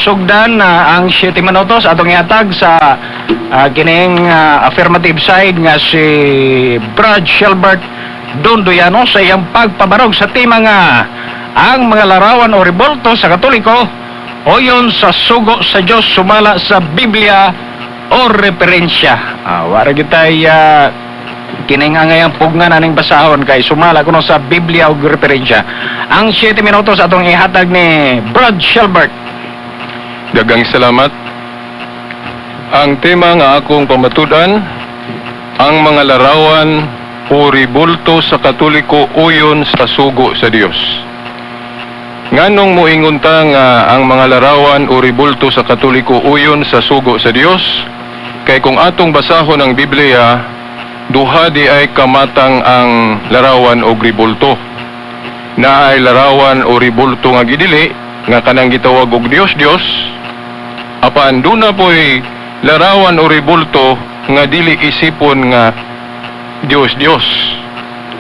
Sugdan na ang 7 minutos atong ihatag sa kining affirmative side nga si Brad Shelbert Dondoyano sa iyang pagpabarog sa tema nga ang mga larawan o rebolto sa Katoliko o yon sa sugo sa Diyos sumala sa Biblia o referensya. Wala kitay kining angayang pugna naning basahon kay sumala kuno sa Biblia o referensya. Ang 7 minutos atong ihatag ni Brad Shelbert. Dagang salamat. Ang tema nga akong pamatudan, ang mga larawan o ribulto sa Katoliko uyon sa sugo sa Dios. Nganong moingon ta nga ang mga larawan o ribulto sa Katoliko uyon sa sugo sa Dios? Kay kung atong basahon ang Biblia, duha di ay kamatang ang larawan o ribulto. Na ay larawan o ribulto nga gidili nga kanang gitawag og Dios. Apan duna po'y larawan o ribulto nga dili isipon nga Dios.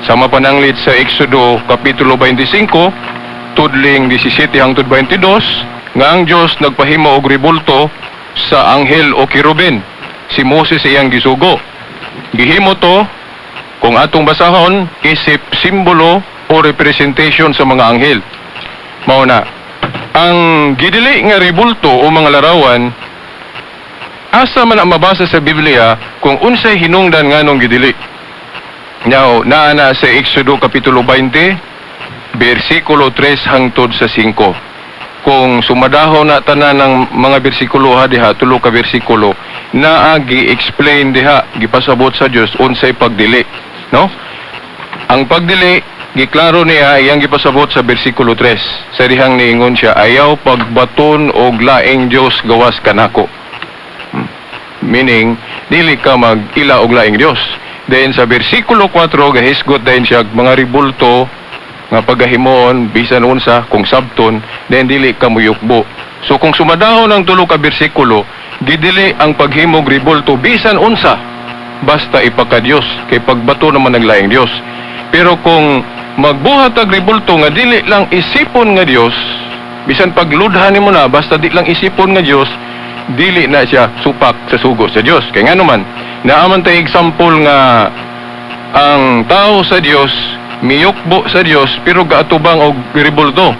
Sama pananglit sa Exodo Kapitulo 25, tudling 17 hangtod 22, nga ang Dios nagpahimo og ribulto sa anghel o kirubin, si Moses iyang gisugo. Gihimo to, kung atong basahon, isip simbolo o representation sa mga anghel. Mao na, ang gidili nga ribulto o mga larawan, asa man ang mabasa sa Biblia kung unsay hinungdan nganong gidili. Now, naana sa Exodo Kapitulo 20, versikulo 3 hangtod sa 5. Kung sumadaho na tanan ng mga bersikulo diha, 3 ka bersikulo, naa gi-explain diha, gipasabot sa Dios unsay pagdili, no? Ang pagdili giklaro niya iyang gipasabot sa bersikulo 3. Sa dihang niingon siya, ayaw pagbaton og laing Dios gawas kanako. Meaning, dili ka mag-ila og laing Dios. Then sa bersikulo 4, gahisgot din siya mga ribulto nga pagahimon bisan unsa kung sabton, then dili ka muyukbo. So kung sumadahon ang 3 ka bersikulo, gidili ang paghimog ribulto bisan unsa basta ipaka-Dios, kay pagbato naman ng laing Dios. Pero kung magbuhat ang ribulto nga dili lang isipon nga Dios, bisan pagludhan nimo na basta di lang isipon nga Dios, dili na siya supak sa sugo sa Dios. Kay ngano man, naaman tay example nga ang tao sa Dios miyukbo sa Dios pero gaatubang og ribulto.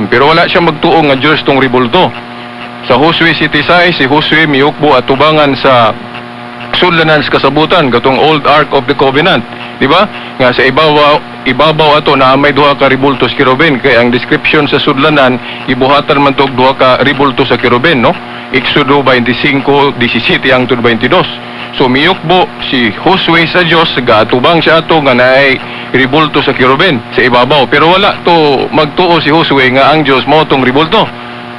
Pero wala siya magtuo nga Dios tong ribulto. Sa Josue 7:6, si Josue miyukbo atubangan sa sudlanan sa kasabutan katong Old Ark of the Covenant, di ba? Nga sa ibabaw ato na may duha ka ribulto sa kirubin, kay ang description sa sudlanan ibuhatan man tog duha ka ribulto sa kirubin, no? Exodo 25:17 hangtod 22. So miyukbo si Josue sa Dios, gaatubang siya ato nga naay ribulto sa kirubin sa ibabaw, pero wala to magtuo si Josue nga ang Dios mao tong ribulto,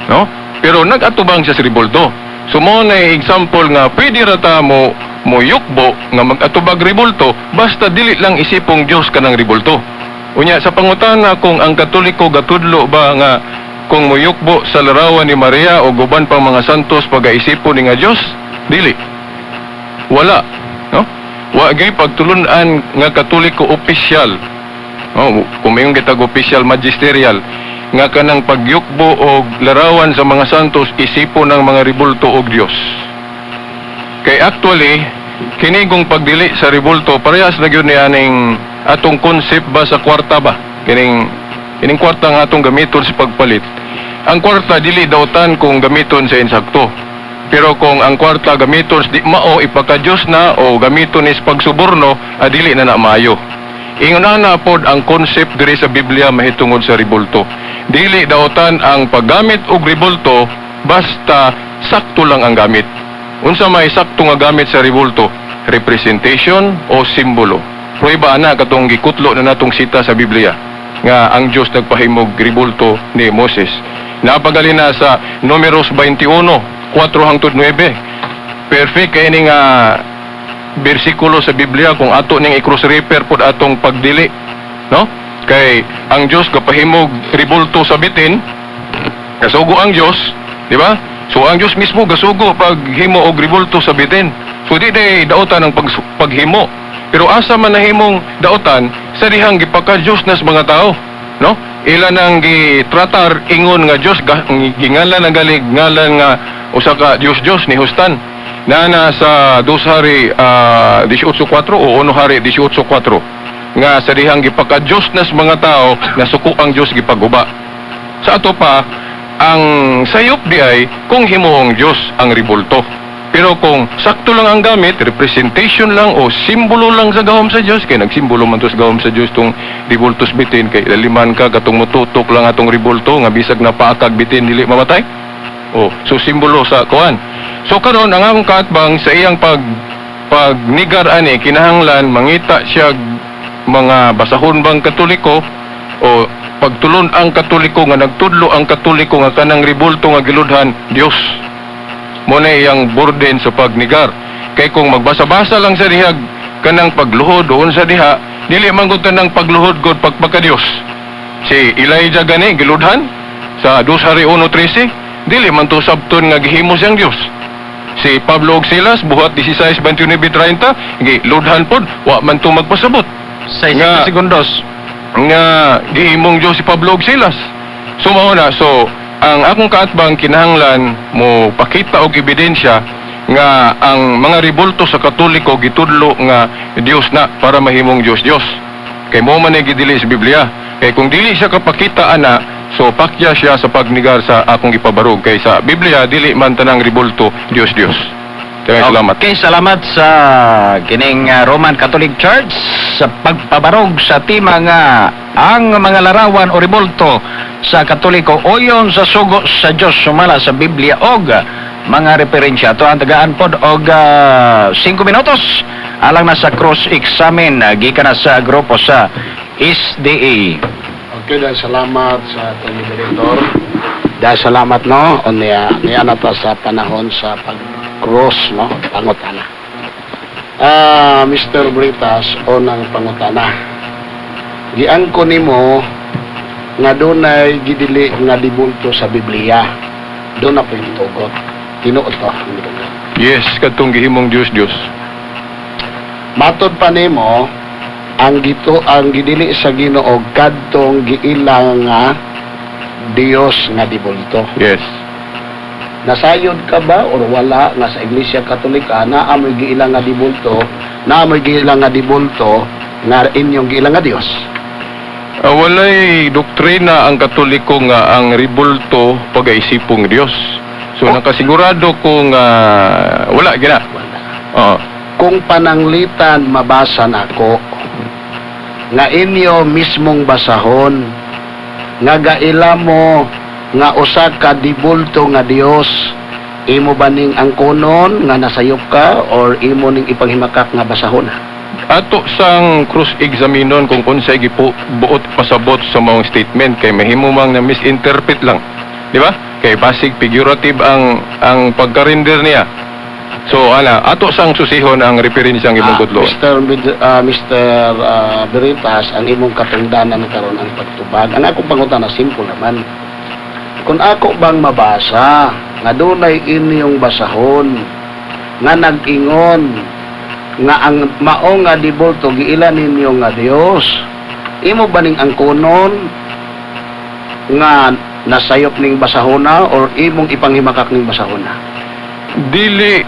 no? Pero nagatubang siya sa ribulto. So mo na example nga pwede rata mo yukbo nga mag-atubag ribulto basta dili lang isipong Dios kanang ribulto. Unya sa pangutana kung ang Katoliko gatudlo ba nga kung muyukbo sa larawan ni Maria o guban pang mga santos pagaisipon ni nga Dios, dili. Wala, no? Wa gay pagtulunan nga Katoliko opisyal. No, kung mayong gitag opisyal magisterial nga kanang pagyukbo o larawan sa mga santos isipon ng mga ribulto og Dios. Kay actually, kinigong pagdili sa ribulto parehas na gyud ni aning atong concept ba sa kwarta ba? Kining kwarta nga atong gamiton sa pagpalit. Ang kwarta dili dautan kung gamiton sa insakto. Pero kung ang kwarta gamiton di mao ipaka-Dios na o gamiton is pagsuborno, dili na maayo. Ingon na pod ang concept diri sa Biblia mahitungod sa ribulto. Dili dautan ang paggamit og ribulto basta sakto lang ang gamit. Unsa may sakto nga gamit sa ribulto? Representation o simbolo. Prueba ana katong gikutlo na natong sita sa Biblia nga ang Dios nagpahimog ribulto ni Moses. Napagali na sa Números 21, 4 hangtod 9. Perfect kay ini nga bersikulo sa Biblia kung ato ning i-cross refer pod atong pagdili, no? Kay ang Dios gapahimog ribulto sa bitin, kasugo ang Dios, di ba? So ang Dios mismo gasugo paghimo og ribulto sa bitin. So di day dautan ang paghimo. Pero asa man nahimong dautan sa dihang gipaka-Dios nas mga tao, no? ila nang gitratar ingon nga Dios gingalan na galig ngalan nga usa ka Dios ni Hustan na sa 2 Hari 18:4 o 1 Hari 18:4 nga sa dihang gipaka-Dios nas mga tao na suko ang Dios gipaguba. Sa ato pa ang sayop di ay kung himuong Dios ang ribulto. Pero kung sakto lang ang gamit, representation lang o simbolo lang sa gahom sa Dios, kay nagsimbolo man to sa gahom sa Dios tong ribultos bitin, kay laliman ka katong mututok lang atong ribulto nga bisag na paakag bitin dili mamatay. O so simbolo sa kuan. So karon ang akong kaatbang sa iyang pagnigar ani kinahanglan mangita siya mga basahon bang Katoliko o pagtulon ang Katoliko nga nagtudlo ang Katoliko nga kanang ribulto nga giludhan Dios. Muna iyang burden sa pagnigar. Kay kung magbasa-basa lang sa dihag kanang pagluhod doon sa diha, dili man gud tanang pagluhod gud pagpaka Dios. Si Elijah gani giludhan sa 2 Hari 1:13, dili man to sabton nga gihimo siyang Dios. Si Pablo ug Silas buhat 16:29-30, giludhan pod wa man to magpasabot. 60 segundos. Nga gihimong Dios si Pablo ug Silas. So mao na, so ang akong kaatbang kinahanglan mo pakita og ebidensya nga ang mga ribulto sa Katoliko gitudlo nga Dios na para mahimong Dios. Kay mo man gidili sa Biblia. Kay kung dili siya kapakita ana, so pakya siya sa pagnigar sa akong ipabarog. Kay sa Biblia dili man tanang ribulto Dios. Salamat. Okay, salamat sa kining Roman Catholic Church sa pagpabarog sa tema nga ang mga larawan o ribulto sa Katoliko oyon sa sugo sa Dios sumala sa Biblia og mga referensya. Ito ang tagaan pod og 5 minutos alang na sa cross-examine gikan na sa grupo sa SDA. Okay, dahil salamat sa atong moderator. Dahil salamat no, o niya na to sa panahon sa pag-cross no, pangutana. Mr. Britas, o ng pangutana. Giangko nimo nga dunay gidili nga dibulto sa Biblia. Doon na po yung tugot. Tinuot to. Yes, katong gihimong Dios. Matod pa nimo ang gidili sa Ginoo kadtong giilang nga Dios nga dibulto. Yes. Nasayod ka ba or wala nga sa Iglesia Katolika na amoy giilang nga dibulto, nga inyong giilang nga Dios? Walay doktrina ang Katoliko nga ang ribulto pagaisipong Dios. So nakasigurado ko nga wala gina. Kung pananglitan mabasa nako nga inyo mismong basahon nga gaila mo nga usa ka dibulto nga Dios, imo ba ning angkonon nga nasayop ka or imo ning ipanghimakak nga basahon? Ato sang cross-examinon kung unsay gibuot pasabot sa maong statement kay mahimo mang na misinterpret lang. Di ba? Kay basic figurative ang pagka-render niya. So ato sang susihon ang referensya ang imong gudlo. Mr. Veritas, ang imong katungdanan karon ang pagtubag. Ang akong pangutana simple naman. Kung ako bang mabasa nga dunay inyong basahon nga nag-ingon nga ang mao nga dibulto giila ninyo nga Dios, imo ba ning angkonon nga nasayop ning basahona or imong ipanghimakak ning basahona? Dili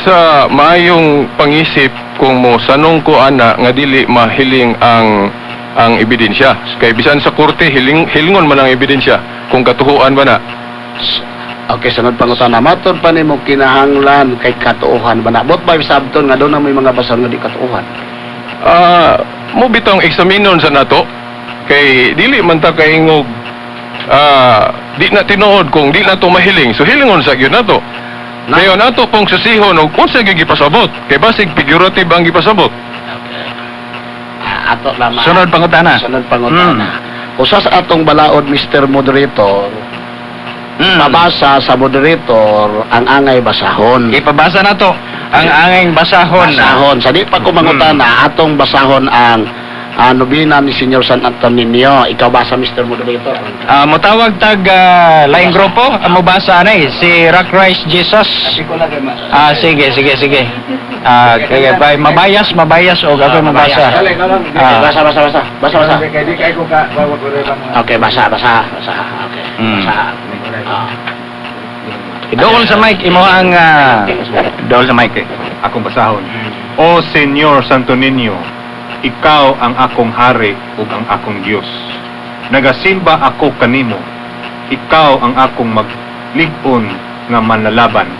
sa maayong pangisip kung mo sanong ko ana nga dili mahiling ang ebidensya. Kay bisan sa korte hilingon man ang ebidensya kung katuhuan ba na. Okay, sunod pangutana. Matod pa nimo kinahanglan kay katuohan ba na? Bot ba sabton nga doon na may mga basahon nga di katuohan? Mo bitong eksaminon sa nato kay dili man ta kaingog di na tinuod kung di na to mahiling. So hilingon sa gyud nato. Ngayon nato pong susihon og unsa gyud gipasabot kay basig figurative ang gipasabot. Ato lamang. Sunod pangutana. Sunod pangutana. Usa sa atong balaod, Mr. Moderator, mabasa sa moderator ang angay basahon. Ipabasa na to ang anging basahon. Basahon. Sa di pa ko mangutana, atong basahon ang nobina ni Senyor San Antonio. Ikaw basa, Mr. Moderator. Motawag tag laing grupo, mo basa na si Rock Rice Jesus. Sige. Kaya mabayas o ako mabasa. Basa. Okay, basa. Okay. Dool sa mic, imo ang dool sa mic. Akong basahon. O Senyor Santo Niño, ikaw ang akong hari ug ang akong Dios. Nagasimba ako kanimo. Ikaw ang akong maglig-on nga manlalaban.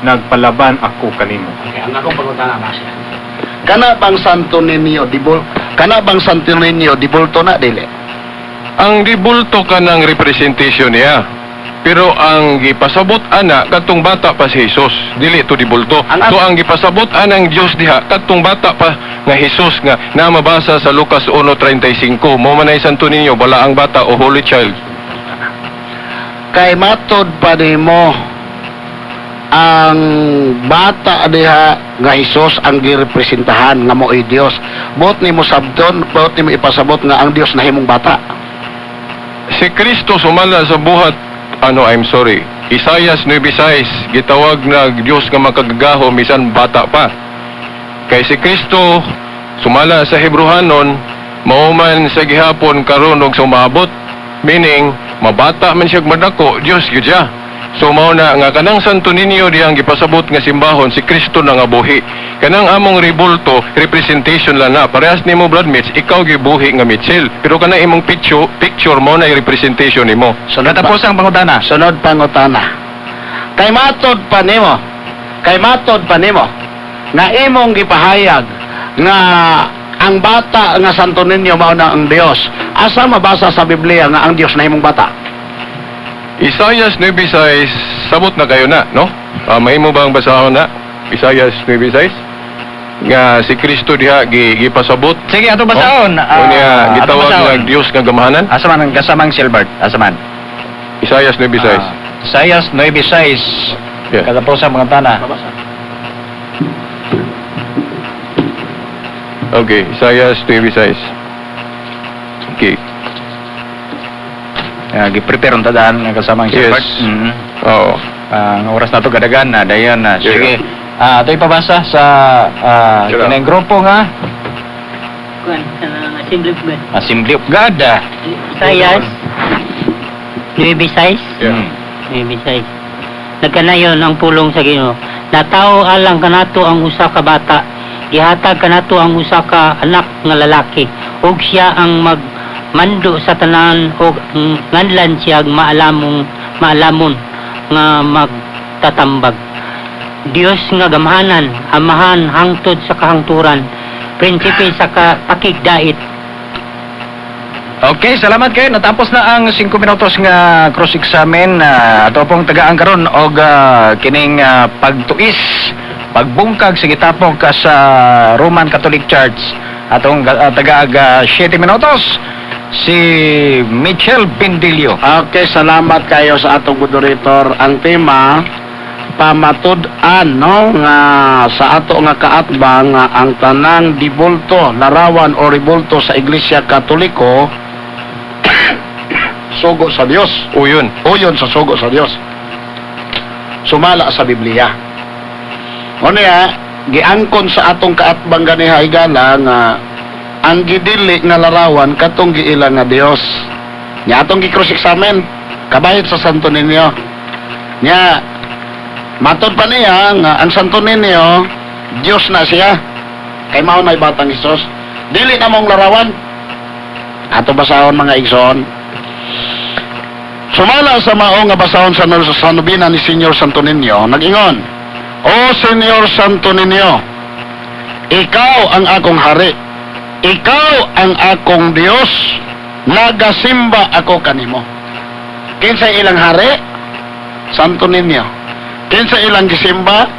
Nagpalaban ako kanimo. Okay, ang akong pangutana basa. Kana bang Santo Niño dibulto na dili? Ang dibulto ka ng representation niya. Pero ang gipasabot ana katong bata pa si Jesus, dili to dibulto. So ang gipasabot anang Dios diha katong bata pa nga Jesus nga na mabasa sa Lucas 1:35. Mo man ay Santo Niño bala ang bata o Holy Child. Kay matod pa nimo ang bata diha nga Hesus ang girepresentahan nga mo'y Dios. Buot nimo sabton, buot nimo ipasabot nga ang Dios nahimong bata. Si Kristo sumala sa buhat Isaias 9:6 gitawag na Dios nga makagagaho bisan bata pa. Kay si Kristo sumala sa Hebrehanon mao man sa gihapon karon og sumabot, meaning mabata man siya madako, Dios gyud siya. So mao na nga kanang Santo Niño diyang gipasabot nga simbahon si Kristo na nga buhi. Kanang among ribulto representation lang na parehas nimo bloodmates, ikaw gibuhi nga Mitchell. Pero kanang imong picture mo na representation nimo. Natapos ang pangutana. Sunod pangutana. Kay matod pa nimo nga imong gipahayag nga ang bata nga Santo Niño mao na ang Dios. Asa mabasa sa Biblia nga ang Dios nahimong bata? Isaias 9:6 sabot na kayo na, no? Mahimo ba ang basahon na? Isaias 9:6 nga si Kristo diha gipasabot. Sige, ato basahon. Unya gitawag nga Dios nga gamahanan. Asa man ang kasamang Silbert? Asa man? Isaias 9:6. Isaias 9:6. Yeah. Katapos ang pangutana. Okay, Isaias 9:6. Okay. Gi-prepare ang tadaan ng kasamang Yes. Silbert. Oo. Ang oras na to gadagan na dayon na. Sige. Ito ipabasa sa Sure. kineng grupo nga Kuan sa Assembly of God. Assembly of God. Isaias 9:6. Yeah. 9:6. Nagkanayon ang pulong sa Ginoo. Natao alang kanato ang usa ka bata. Gihatag kanato ang usa ka anak nga lalaki. Ug siya ang magmando sa tanan og nganlan siya maalamon nga magtatambag. Dios nga gamhanan, amahan hangtod sa kahangturan, prinsipe sa pakigdait. Okay, salamat kayo. Natapos na ang 5 minutos nga cross-examine. Ato pong tagaan karon og kining pagtuis, pagbungkag sa gitapok sa Roman Catholic Church. Atong tagaag 7 minutos si Mitchell Bendilio. Okay, salamat kayo sa atong moderator. Ang tema pamatud-an no nga sa ato nga kaatbang nga ang tanang dibulto, larawan o ribulto sa Iglesia Katoliko sugo sa Dios. Uyon. Uyon sa sugo sa Dios. Sumala sa Biblia. Unya, giangkon sa atong kaatbang ganiha higala nga ang gidili nga larawan katong giila nga Dios. Nya atong gi-cross-examine kabayot sa Santo Niño. Nya matod pa niya nga ang Santo Niño Dios na siya. Kay mao na batang Hesus. Dili na mong larawan. Ato basahon mga igsoon. Sumala sa mao nga basahon sa nobina ni Senyor Santo Niño, nag-ingon, O Senyor Santo Niño, ikaw ang akong hari. Ikaw ang akong Dios. Nagasimba ako kanimo. Kinsa ilang hari? Santo Niño. Kinsa ilang gisimba?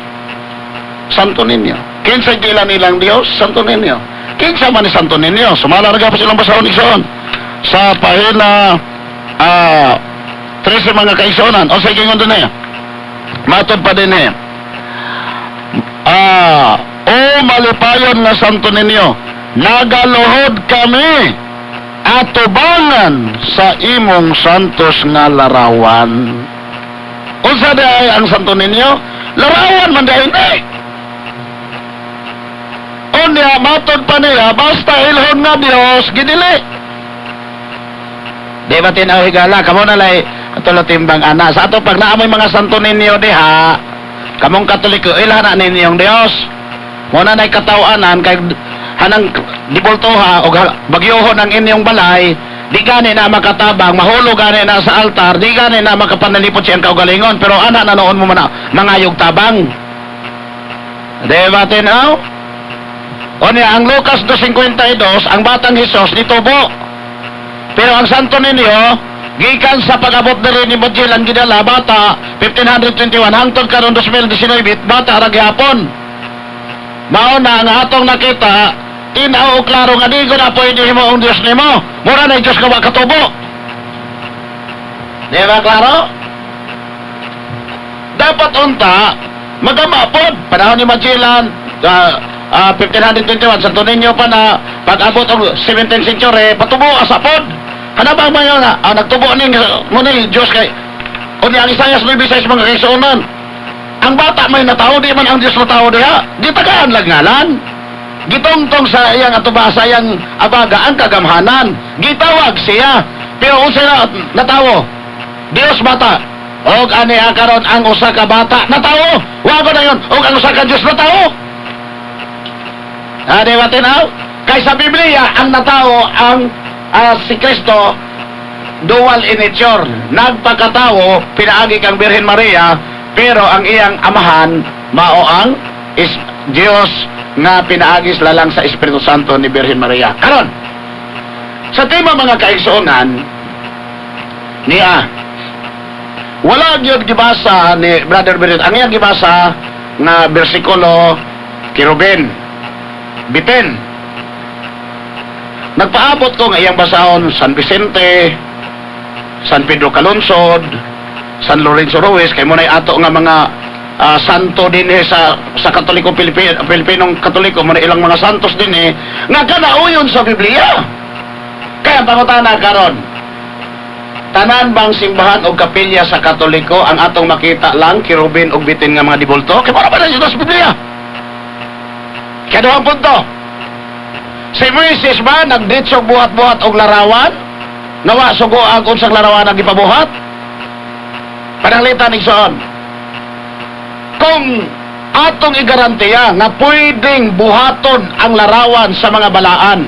Santo Niño. Kinsa ilang Dios? Santo Niño. Kinsa man ni Santo Niño? Sumala ra pa silang basahon igsoon. Sa pahina 13 mga kaisonan. O sige ngon din matod pa din O malipayon nga Santo Niño, nagaluhod kami atubangan sa imong santos nga larawan. Unsa day ang santo ninyo? Larawan man day ni. Unya matod pa niya basta ilhon nga Dios gidili. Di ba tinaw higala kamo na lay tulo timbang ana sa ato pag naamoy mga santo ninyo diha kamong Katoliko ilhan na ninyong Dios. Muna na'y katawanan kay hanang dibultoha o bagyohon ang inyong balay, di gani na makatabang, mahulog gani na sa altar, di gani na makapanalipot siyang kaugalingon, pero anak na noon mo man mangayog tabang. Di ba tinaw? O niya, ang Lucas 2.52, ang batang Hesus nitubo. Pero ang santo ninyo, gikan sa pag-abot na rin ni Modjil ang ginala, bata, 1521, hangtod karon 2019, bata ragyapon. Mauna nga atong nakita, tinaw o klaro nga di ko na pwede mo ang Diyos nimo. Mura na yung Diyos ka katubo. Di ba klaro? Dapat unta, magamapod. Panahon ni Magellan, 1521, Santo Niño pa na pag-abot ang 17th century, patubo asapod. Hanabang ba yun na, nagtubo ni Diyos kay, o ni ang Isaias 9:6 mga kaisunan. Ang bata may natao, di man ang Diyos natao diha. Di tagaan lang ngalan. Gitongtong sa iyang atuba, sa iyang abaga ang kagamhanan. Gitawag siya. Pero kung sila natawo, Diyos bata. Og ani karon ang usa ka bata natawo. Wago na yon. Og ang usa ka Diyos natawo. Di ba tinaw? Kay sa Biblia, ang natawo, ang si Kristo, dual in nature. Nagpakatawo, pinaagi kang Birhen Maria, pero ang iyang amahan mao ang Diyos nga pinaagis lalang sa Espiritu Santo ni Birhen Maria. Karon sa tema mga kaigsuonan niya wala gyud gibasa ni Brother Birhen ang iyang gibasa nga bersikulo Kirubin bitin. Nagpaabot ko nga iyang basahon San Vicente, San Pedro Calungsod, San Lorenzo Ruiz, kay muna'y ato nga mga santo din sa Katoliko Pilipinong Katoliko, muna ilang mga santos din nga kanauyon sa Biblia. Kaya pangutana karon, tanan bang simbahan o kapilya sa Katoliko ang atong makita lang kirubin o bitin nga mga dibulto? Kaya para ba na sa Biblia? Kaya doon punto, si Moises ba nagditsog buhat-buhat og larawan? Nawa sugo ang unsang larawan ang ipabuhat? Pananglitan igsoon. Kung atong igarantiya na pwedeng buhaton ang larawan sa mga balaan,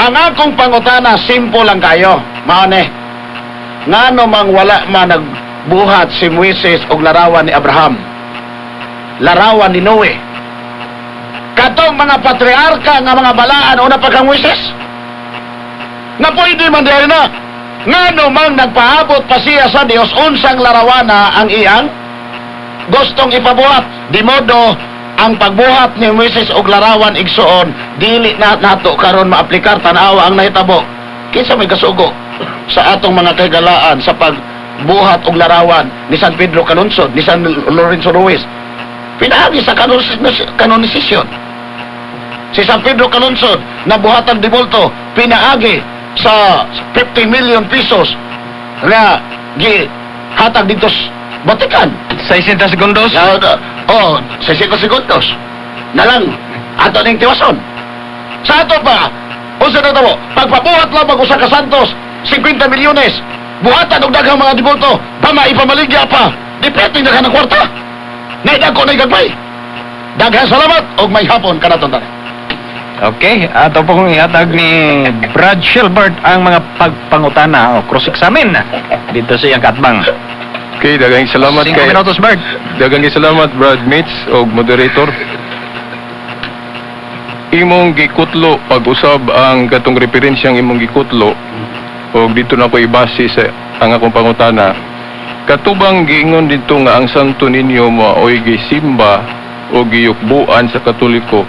ang akong pangutana simple lang kayo. Maone, ngano mang wala man nagbuhat si Moises og larawan ni Abraham, larawan ni Noe, katong mga patriarka nga mga balaan una pa kang Moises, na pwede man diyan na ngano mang nagpaabot pa siya sa Dios unsang larawana ang iyang gustong ipabuhat. Di modo ang pagbuhat ni Moises og larawan igsuon dili na nato karon maaplikar tanawa ang nahitabo. Kinsa may kasugo sa atong mga kagalaan sa pagbuhat og larawan ni San Pedro Calungsod, ni San Lorenzo Ruiz. Pinaagi sa kanonisisyon. Si San Pedro Calungsod na buhatang dibulto pinaagi sa 50 million pesos na gihatag dito sa Vatican. 60 segundos. 60 segundos na lang ato ning tiwason. Sa ato pa, unsa na tamo? Pagpabuhat lang usa ka santos, 50 milyones. Buhatan og daghang mga dibulto, pamaligya pa. Depende na ka ng kwarta. Naidako na igagmay. Daghang salamat og may hapon kanaton tani. Okay, ato pong ihatag ni Brad Shilbert ang mga pagpangutana o cross-examine dito sa iyang katbang. Okay, daghang salamat 5 minutos, Bert. Daghang salamat Brad Mitch o moderator. Imong gikutlo pag-usab ang katong referensyang imong gikutlo o dito na ko ibase sa ang akong pangutana. Katubang giingon dito nga ang Santo Niño maoy gisimba o giyukbuan sa Katoliko.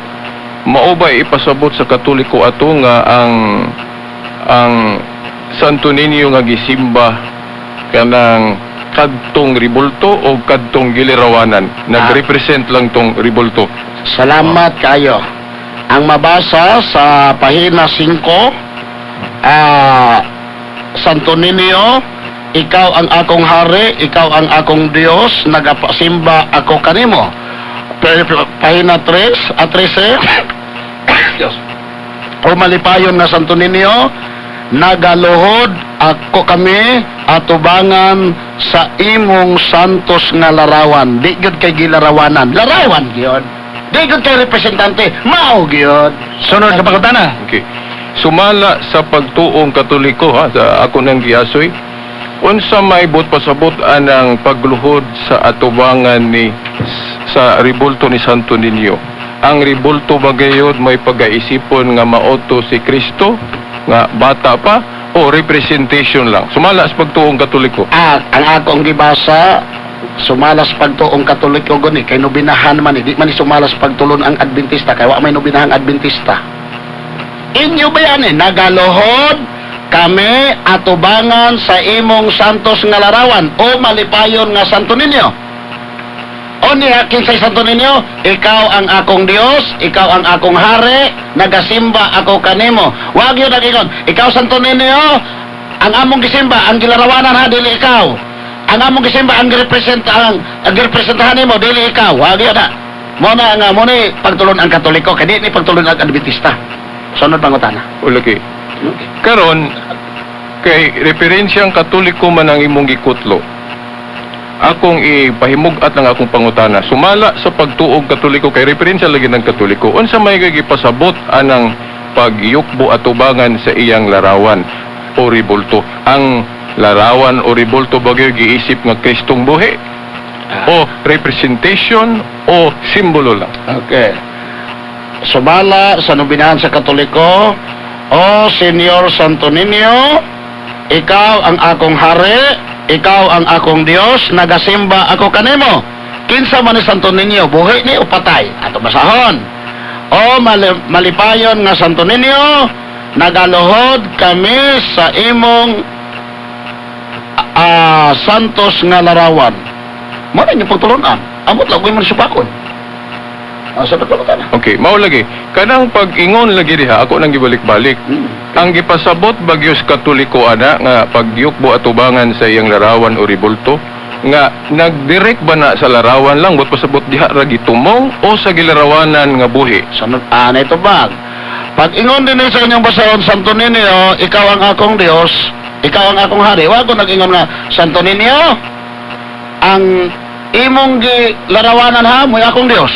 Mao ba ipasabot sa Katoliko ato nga ang Santo Niño nga gisimba kanang kadtong ribulto o kadtong gilirawanan? Nagrepresent lang tong ribulto. Salamat kayo. ang mabasa sa pahina 5, Santo Niño, ikaw ang akong hari, ikaw ang akong Dios, nagapasimba ako kanimo. Pahina 13, Diyos. O malipayon nga Santo Niño, nagaluhod ako kami atubangan sa imong santos nga larawan. Di gyud kay gilarawanan. Larawan gyud. Di gyud kay representante. Mao gyud. Sunod sa pangutana. Okay. Sumala sa pagtuong Katoliko ha, sa ako nang giasoy. Unsa may but pasabot anang pagluhod sa atubangan ni sa ribulto ni Santo Niño. Ang ribulto bagayod may pagaisipon nga maoto si Kristo nga bata pa o representation lang. Sumala sa pagtuong Katoliko. Ang akong gibasa, sumalas pagtuong Katoliko guni kay nobinahan man di man ni sumalas pagtulon ang Adventista kay wa may nobinahang Adventista. Inyo ba yan nagaluhod kami atubangan sa imong santos nga larawan o malipayon nga Santo Niño. O niya kinsay Santo Niño, ikaw ang akong Dios, ikaw ang akong hari, nagasimba ako kanimo. Wag yun nagingon, ikaw Santo Niño, ang among gisimba, ang gilarawanan ha, dili ikaw. Ang among gisimba, ang girepresentahan nimo, dili ikaw. Wag yun na. Muna nga, muna pagtulon ang Katoliko, kaya di pagtulon ang Adventista. Sunod pangutana. O lagi. Karon kay referensyang Katoliko man ang imong gikutlo. Akong ipahimugat ng akong pangutana. Sumala sa pagtuog Katoliko kay referensya lagi ng Katoliko. Unsa may gipasabot anang pagyukbo atubangan sa iyang larawan o ribulto? Ang larawan o ribulto bagay giisip nga Kristong buhi o representation o simbolo lang. Okay. Sumala sa nobinahan sa Katoliko, O Senyor Santo Niño, ikaw ang akong hari, ikaw ang akong Dios, nagasimba ako kanimo. Kinsa man ni Santo Niño, buhi ni o patay? Ato basahon. O malipayon nga Santo Niño, nagaluhod kami sa imong santos nga larawan. Mo rin yung pagtulunan. Amot lang ko yung manisupakon. Sa pagtulunan. Okay, mao lagi. Kanang pag-ingon lagi diha, ako nang gibalik-balik. Ang gipasabot bagyos Katoliko ana nga pagyukbo atubangan sa iyang larawan o ribulto nga nagdirect ba na sa larawan lang but pasabot diha ra gitumong o sa gilarawanan nga buhi. Sunod, na ito bag. Pag ingon din sa inyong basahon, Santo Niño, ikaw ang akong Dios, ikaw ang akong hari. Wag ko nag-ingon nga, Santo Niño, ang imong larawanan ha, mo'y akong Dios.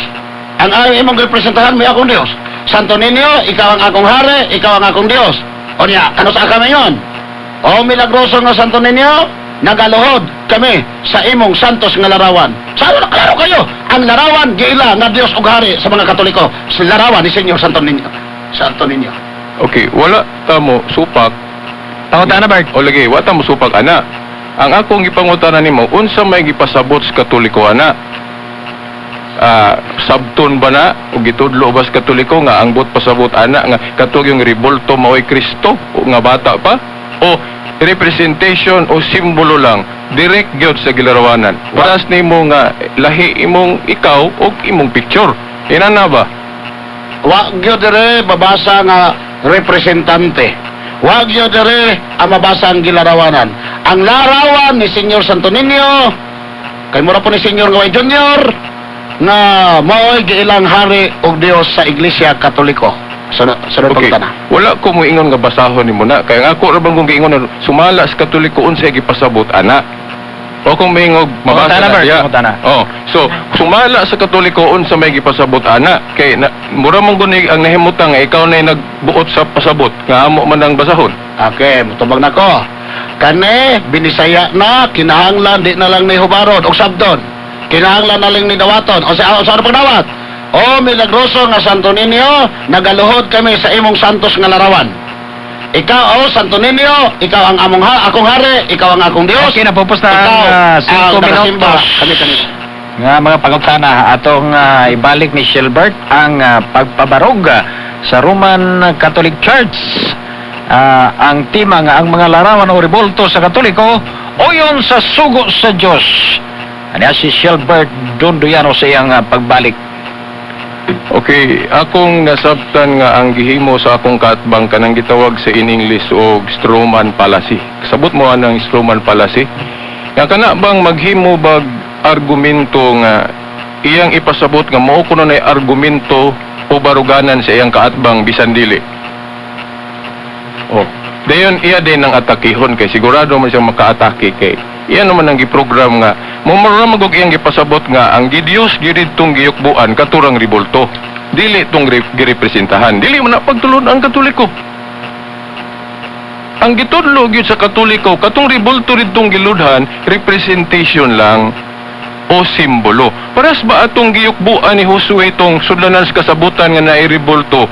Ang imong representahan, mo'y akong Dios. Santo Niño, ikaw ang akong hari, ikaw ang akong Dios. O niya, ano sa kami yun? O milagroso nga Santo Niño, nagaluhod kami sa imong santos nga larawan. Saan na klaro kayo? Ang larawan, giila nga Dios ug hari sa mga Katoliko. Sa larawan ni Senyor Santo Niño. Santo Niño. Okay, wala tamo supak. Pangutana, Bart. O lagi, wala tamo supak ana. Ang akong gipangutana nimo, unsa may gipasabot sa Katoliko ana? Sabton ba na o gitudlo ba sa Katoliko nga ang bot pasabot ana nga katug yung ribulto mao'y Kristo o nga bata pa o representation o simbolo lang direct gyud sa gilarawanan. Paras nimo nga lahi imong ikaw o imong picture. Ina na ba? Wag yun dire babasa nga representante. Wag yun dire ang mabasa ang gilarawanan. Ang larawan ni Senyor Santo Niño, kay mura po ni Senyor Ngaway Junior, na mao'y giilang hari o Dios sa Iglesia Katoliko. Sunod Okay. pagtana. Wala ko mo ingon nga basahon nimo na kay ang ako ra bang kung giingon na sumala sa Katoliko unsay gipasabot ana. O kung may ingog mabasa Pangutana, na Bert, diya. pangutana. Oh, so sumala sa Katoliko unsa may gipasabot ana kay mura man guni ang nahimutang nga ikaw nay nagbuot sa pasabot nga amo man ang basahon. Okay, mutubag na ko. Kani, binisaya na, kinahanglan, di na lang ni hubarod, o sabdon. Kinahanglan na lang ni dawaton, o sa ano pagdawat? O milagroso nga Santo Niño, nagaluhod kami sa imong santos nga larawan. Ikaw, o Santo Niño, ikaw ang akong hari, ikaw ang akong Dios. Okay, napupos na Ikaw, ang 5 nagasimba minutos. kami. Nga mga pangutana, atong ibalik ni Shilbert ang pagpabarog sa Roman Catholic Church. Ang tema nga ang mga larawan o ribulto sa Katoliko o yun sa sugo sa Diyos. Ano si Shilbert Donduyano sa iyang pagbalik. Okay, akong nasabtan nga ang gihimo sa akong kaatbang kanang gitawag sa in English og Stroman fallacy. Sabot mo anang Stroman fallacy? Nga kana bang maghimo bag argumento nga iyang ipasabot nga mao kuno nay argumento o baruganan sa iyang kaatbang bisan dili. Oh, dayon iya din ang atakihon kay sigurado man siyang makaatake kay iya naman ang giprogram nga maramag og iyang gipasabot nga ang gidios gyud tong giyukbuan katurang ribulto. Dili tong girepresentahan. Dili man na pagtulon ang Katoliko. Ang gitudlo gyud sa Katoliko katong ribulto ritong giludhan representation lang o simbolo. Paras ba atong giyukbuan ni Josue itong sudlanan sa kasabutan nga nairibulto?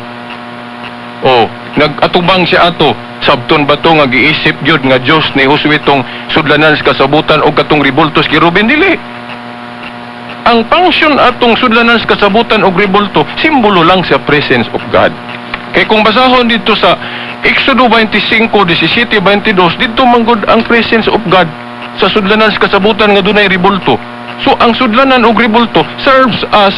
O, nagatubang siya ato. Sabton ba to nga giisip gyud nga Dios ni Josue itong sudlanan sa kasabutan o katong ribultos kay Ruben dili. Ang function atong sudlanan sa kasabutan o ribulto, simbolo lang sa presence of God. Kay kung basahon dito sa Exodo 25:17-22, dito manggod ang presence of God sa sudlanan sa kasabutan nga dunay ribulto. So ang sudlanan o ribulto serves as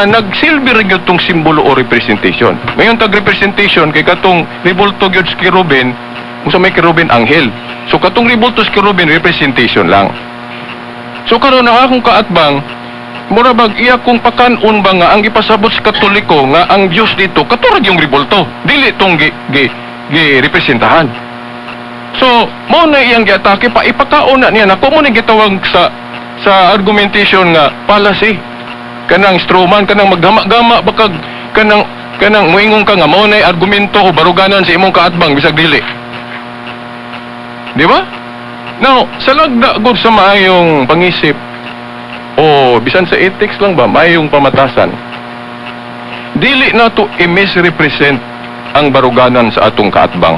nagsilbi rin itong simbolo o representation. Ngayon tag-representation kay katong ribulto gyud kay Ruben, kung sa may kay Ruben anghel. So katong ribulto kay Ruben representation lang. So karon ang akong kaatbang mura bag iya kung pakanon ba nga ang gipasabot sa Katoliko nga ang Dios dito katurag yung ribulto, dili tong representahan. So mo na iyang giatake pa ipakaon na niya na mo ni gitawag sa argumentation nga fallacy. Kanang Stroman kanang maggama-gama bakag kanang moingon ka nga mao nay argumento o baruganan sa imong kaatbang bisag dili. Di ba? Now, sa lagda gud sa maayong pangisip o bisan sa ethics lang ba maayong pamatasan. Dili na to i-misrepresent ang baruganan sa atong kaatbang.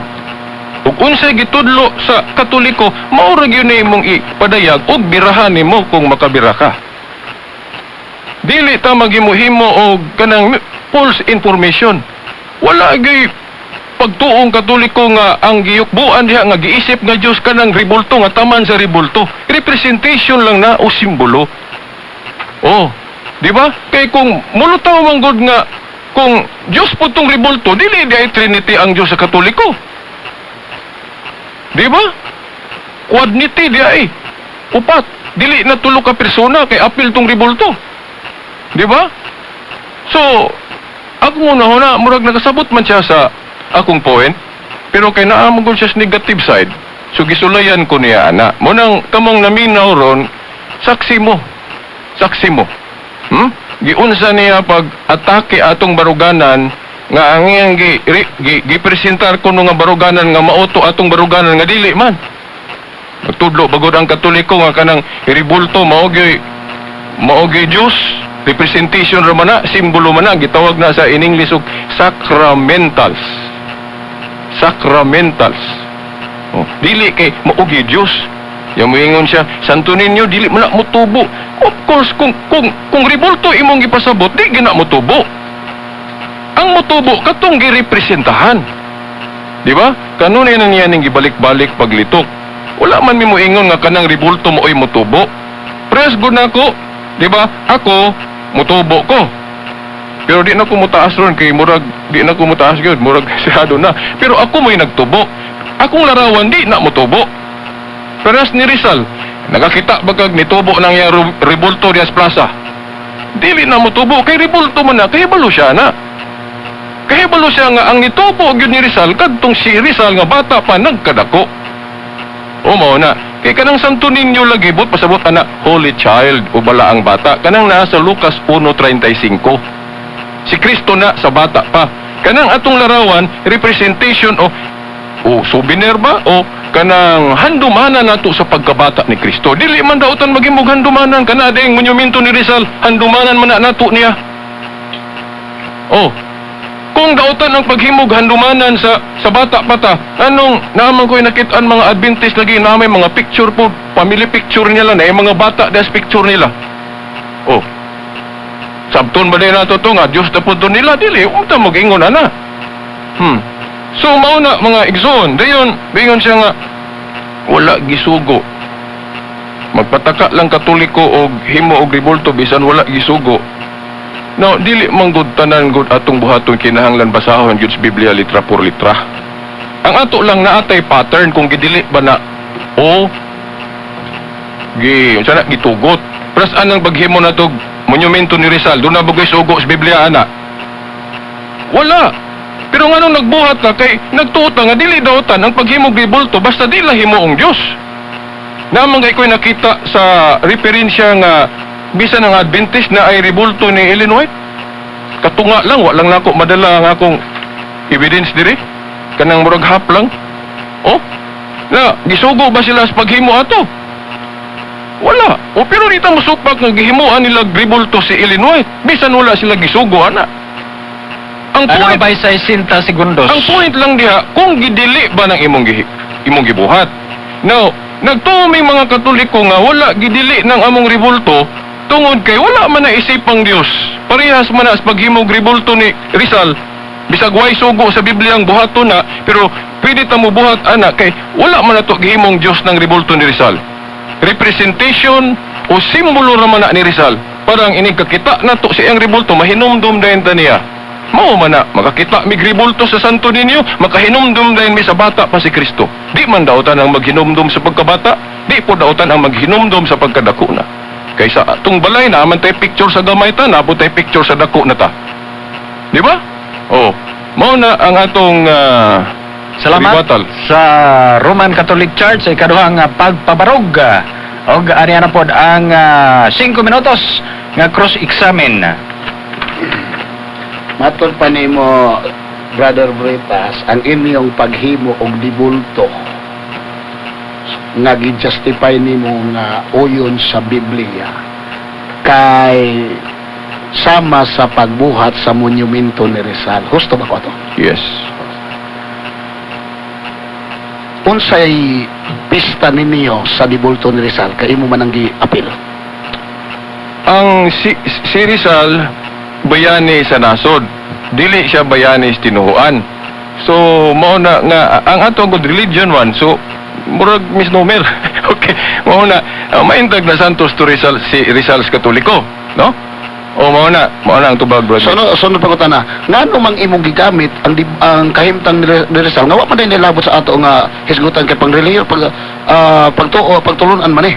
Ug unsay gitudlo sa Katoliko, mao ra gyud imong ipadayag ug birahan nimo kung makabira ka. Dili ta maghimuhimo og kanang false information. Wala gyud pagtuong Katoliko nga ang giyukbuan diha nga giisip nga Dios kanang ribulto nga taman sa ribulto. Representation lang na o simbolo. Oh, di ba? Kay kung mulutaw man gud nga kung Dios po tong ribulto, dili di ay Trinity ang Dios sa Katoliko. Di ba? Quadnity di ay upat. Dili na tulo ka persona kay apil tong ribulto. Di ba? So, ako muna murag nakasabot man siya sa akong point, pero kay naamon ko siya sa negative side, so gisulayan ko niya ana. Munang kamong naminaw ron, saksi mo. Giunsa niya pag atake atong baruganan nga ang iyang gipresentar ko nga baruganan nga mauto atong baruganan nga dili man. Nagtudlo bagod ang Katoliko nga kanang ribulto maogi Dios. Representation ra man na, simbolo man na, gitawag na sa in English og sacramentals. Oh, dili kay maugi Dios. Yung moingon siya, Santo Niño dili man na motubo. Of course, kung ribulto imong gipasabot, di gina motubo. Ang motubo katong girepresentahan. Di ba? Kanunay na niya ning gibalik-balik paglitok. Wala man mi moingon nga kanang ribulto mooy motubo. Press good na ko, di ba? Ako motubo ko. Pero di na ko mutaas ron kay murag di na ko mutaas gyud, murag sihado na. Pero ako mo'y nagtubo. Akong larawan di na motubo. Peras ni Rizal, nakakita bagag nitubo nang yang ribulto Diaz Plaza. Dili na motubo kay ribulto man na kay balo siya na. Kay balo siya nga ang nitubo gyud ni Rizal kadtong si Rizal nga bata pa nagkadako. O mao na. Kay kanang Santo Niño lagi bot pasabot ana Holy Child o bala ang bata kanang nasa Lucas 1:35. Si Kristo na sa bata pa. Kanang atong larawan representation o souvenir ba o kanang handumanan nato sa pagkabata ni Kristo. Dili man daotan magimog handumanan kana ding monumento ni Rizal, handumanan man na nato niya. Oh. Kung daotan ang paghimog handumanan sa bata pata, anong naman ko'y nakitaan mga Adventist lagi na may mga picture po, family picture nila na yung mga bata das picture nila. Oh. Sabton ba din nato to nga Diyos na po nila dili, umta mag-ingon na. So mauna mga igsoon, dayon siya nga wala gisugo. Magpataka lang Katoliko og himo og ribulto bisan wala gisugo. No, dili man gud tanan gud atong buhaton kinahanglan basahon gyud sa Biblia litra por litra. Ang ato lang naatay pattern kung gidili ba na o sana gitugot. Pras anang baghimo na tog monumento ni Rizal, doon na bagay sugo sa Biblia ana. Wala. Pero nganong nagbuhat na kay nagtuot na nga dili daotan ang paghimog ribulto basta di himuong Dios. Namang kay ko'y nakita sa referensya nga bisan ang Adventist na ay ribulto ni Ellen White. Katunga lang, wa lang nako madala ang akong evidence diri. Kanang murag hap lang. Oh, na gisugo ba sila sa paghimo ato? Wala. O pero dito mo supak nga gihimuan nila ribulto si Ellen White. Bisan wala sila gisugo ana. Ang Ano point, ba sa 60 segundos? ang point lang diha, kung gidili ba ng imong gibuhat. Now, nagtuming mga Katoliko nga wala gidili ng among ribulto tungod kay wala man na isipang Dios. Parehas man na sa paghimog ribulto ni Rizal. Bisag way sugo sa Biblia ang buhaton na, pero pwede ta mo buhat ana kay wala man na to gihimong Dios ng ribulto ni Rizal. Representation o simbolo naman na ni Rizal. Parang ining kakita na to siyang ribulto mahinumdum dayon ta niya. Mao man na makakita mig ribulto sa Santo Niño, makahinumdum dayon mi sa bata pa si Kristo. Di man daotan ang maghinumdum sa pagkabata, di po daotan ang maghinumdum sa pagkadako na. Kaysa atong balay na aman tay picture sa gamay ta, na tay picture sa dako na ta. Di ba? Oh, mao na ang atong Salamat ribatal. sa Roman Catholic Church sa ikaduhang pagpabarog. Og ani na pod ang 5 minutos nga cross-examine. Matod pa nimo, Brother Britas, ang inyong paghimo og dibulto nga gi-justify nimo nga uyon sa Biblia kay sama sa pagbuhat sa monumento ni Rizal. Husto ba ko to? Yes. Unsay pista ninyo sa dibulto ni Rizal kay imo man ang gi-apil? Ang si Rizal bayani sa nasod, dili siya bayani sa tinuhuan. So mao na nga ang atong good religion one, so murag misnomer. Okay, mao na maintag na Santos to Rizal, si Rizal sa Katoliko, no? O mao na ang tubag, brother. Sunod pa ko na, ngano mang imong gigamit ang kahimtang ni Rizal nga wa man din nilabot sa ato nga hisgutan kay pangrelihiyo pagtulunan man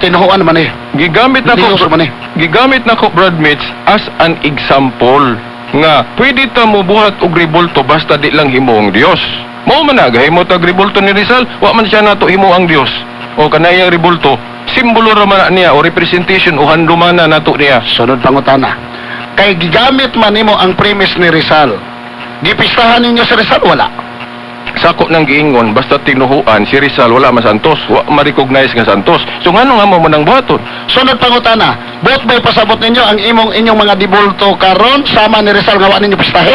tinuhuan man Gigamit na Diyos ko man gigamit na ko, Brad Mitch, as an example nga pwede ta mo buhat og ribulto basta di lang himuong Dios. Mao man na gahimo tag ribulto ni Rizal, wa man siya nato himuang Dios. O kanayang ribulto, simbolo ra man niya o representation o handumana nato niya. Sunod pangutana, kay gigamit man nimo ang premise ni Rizal, gipistahan ninyo sa Rizal wala? Sako nang giingon basta tinuhuan si Rizal wala man Santos, wa ma-recognize nga Santos. So ngano nga mo nang buhaton? Sunod pangutana, buot ba'y pasabot ninyo ang inyong mga dibulto karon sama ni Rizal nga wa ninyo pistahe?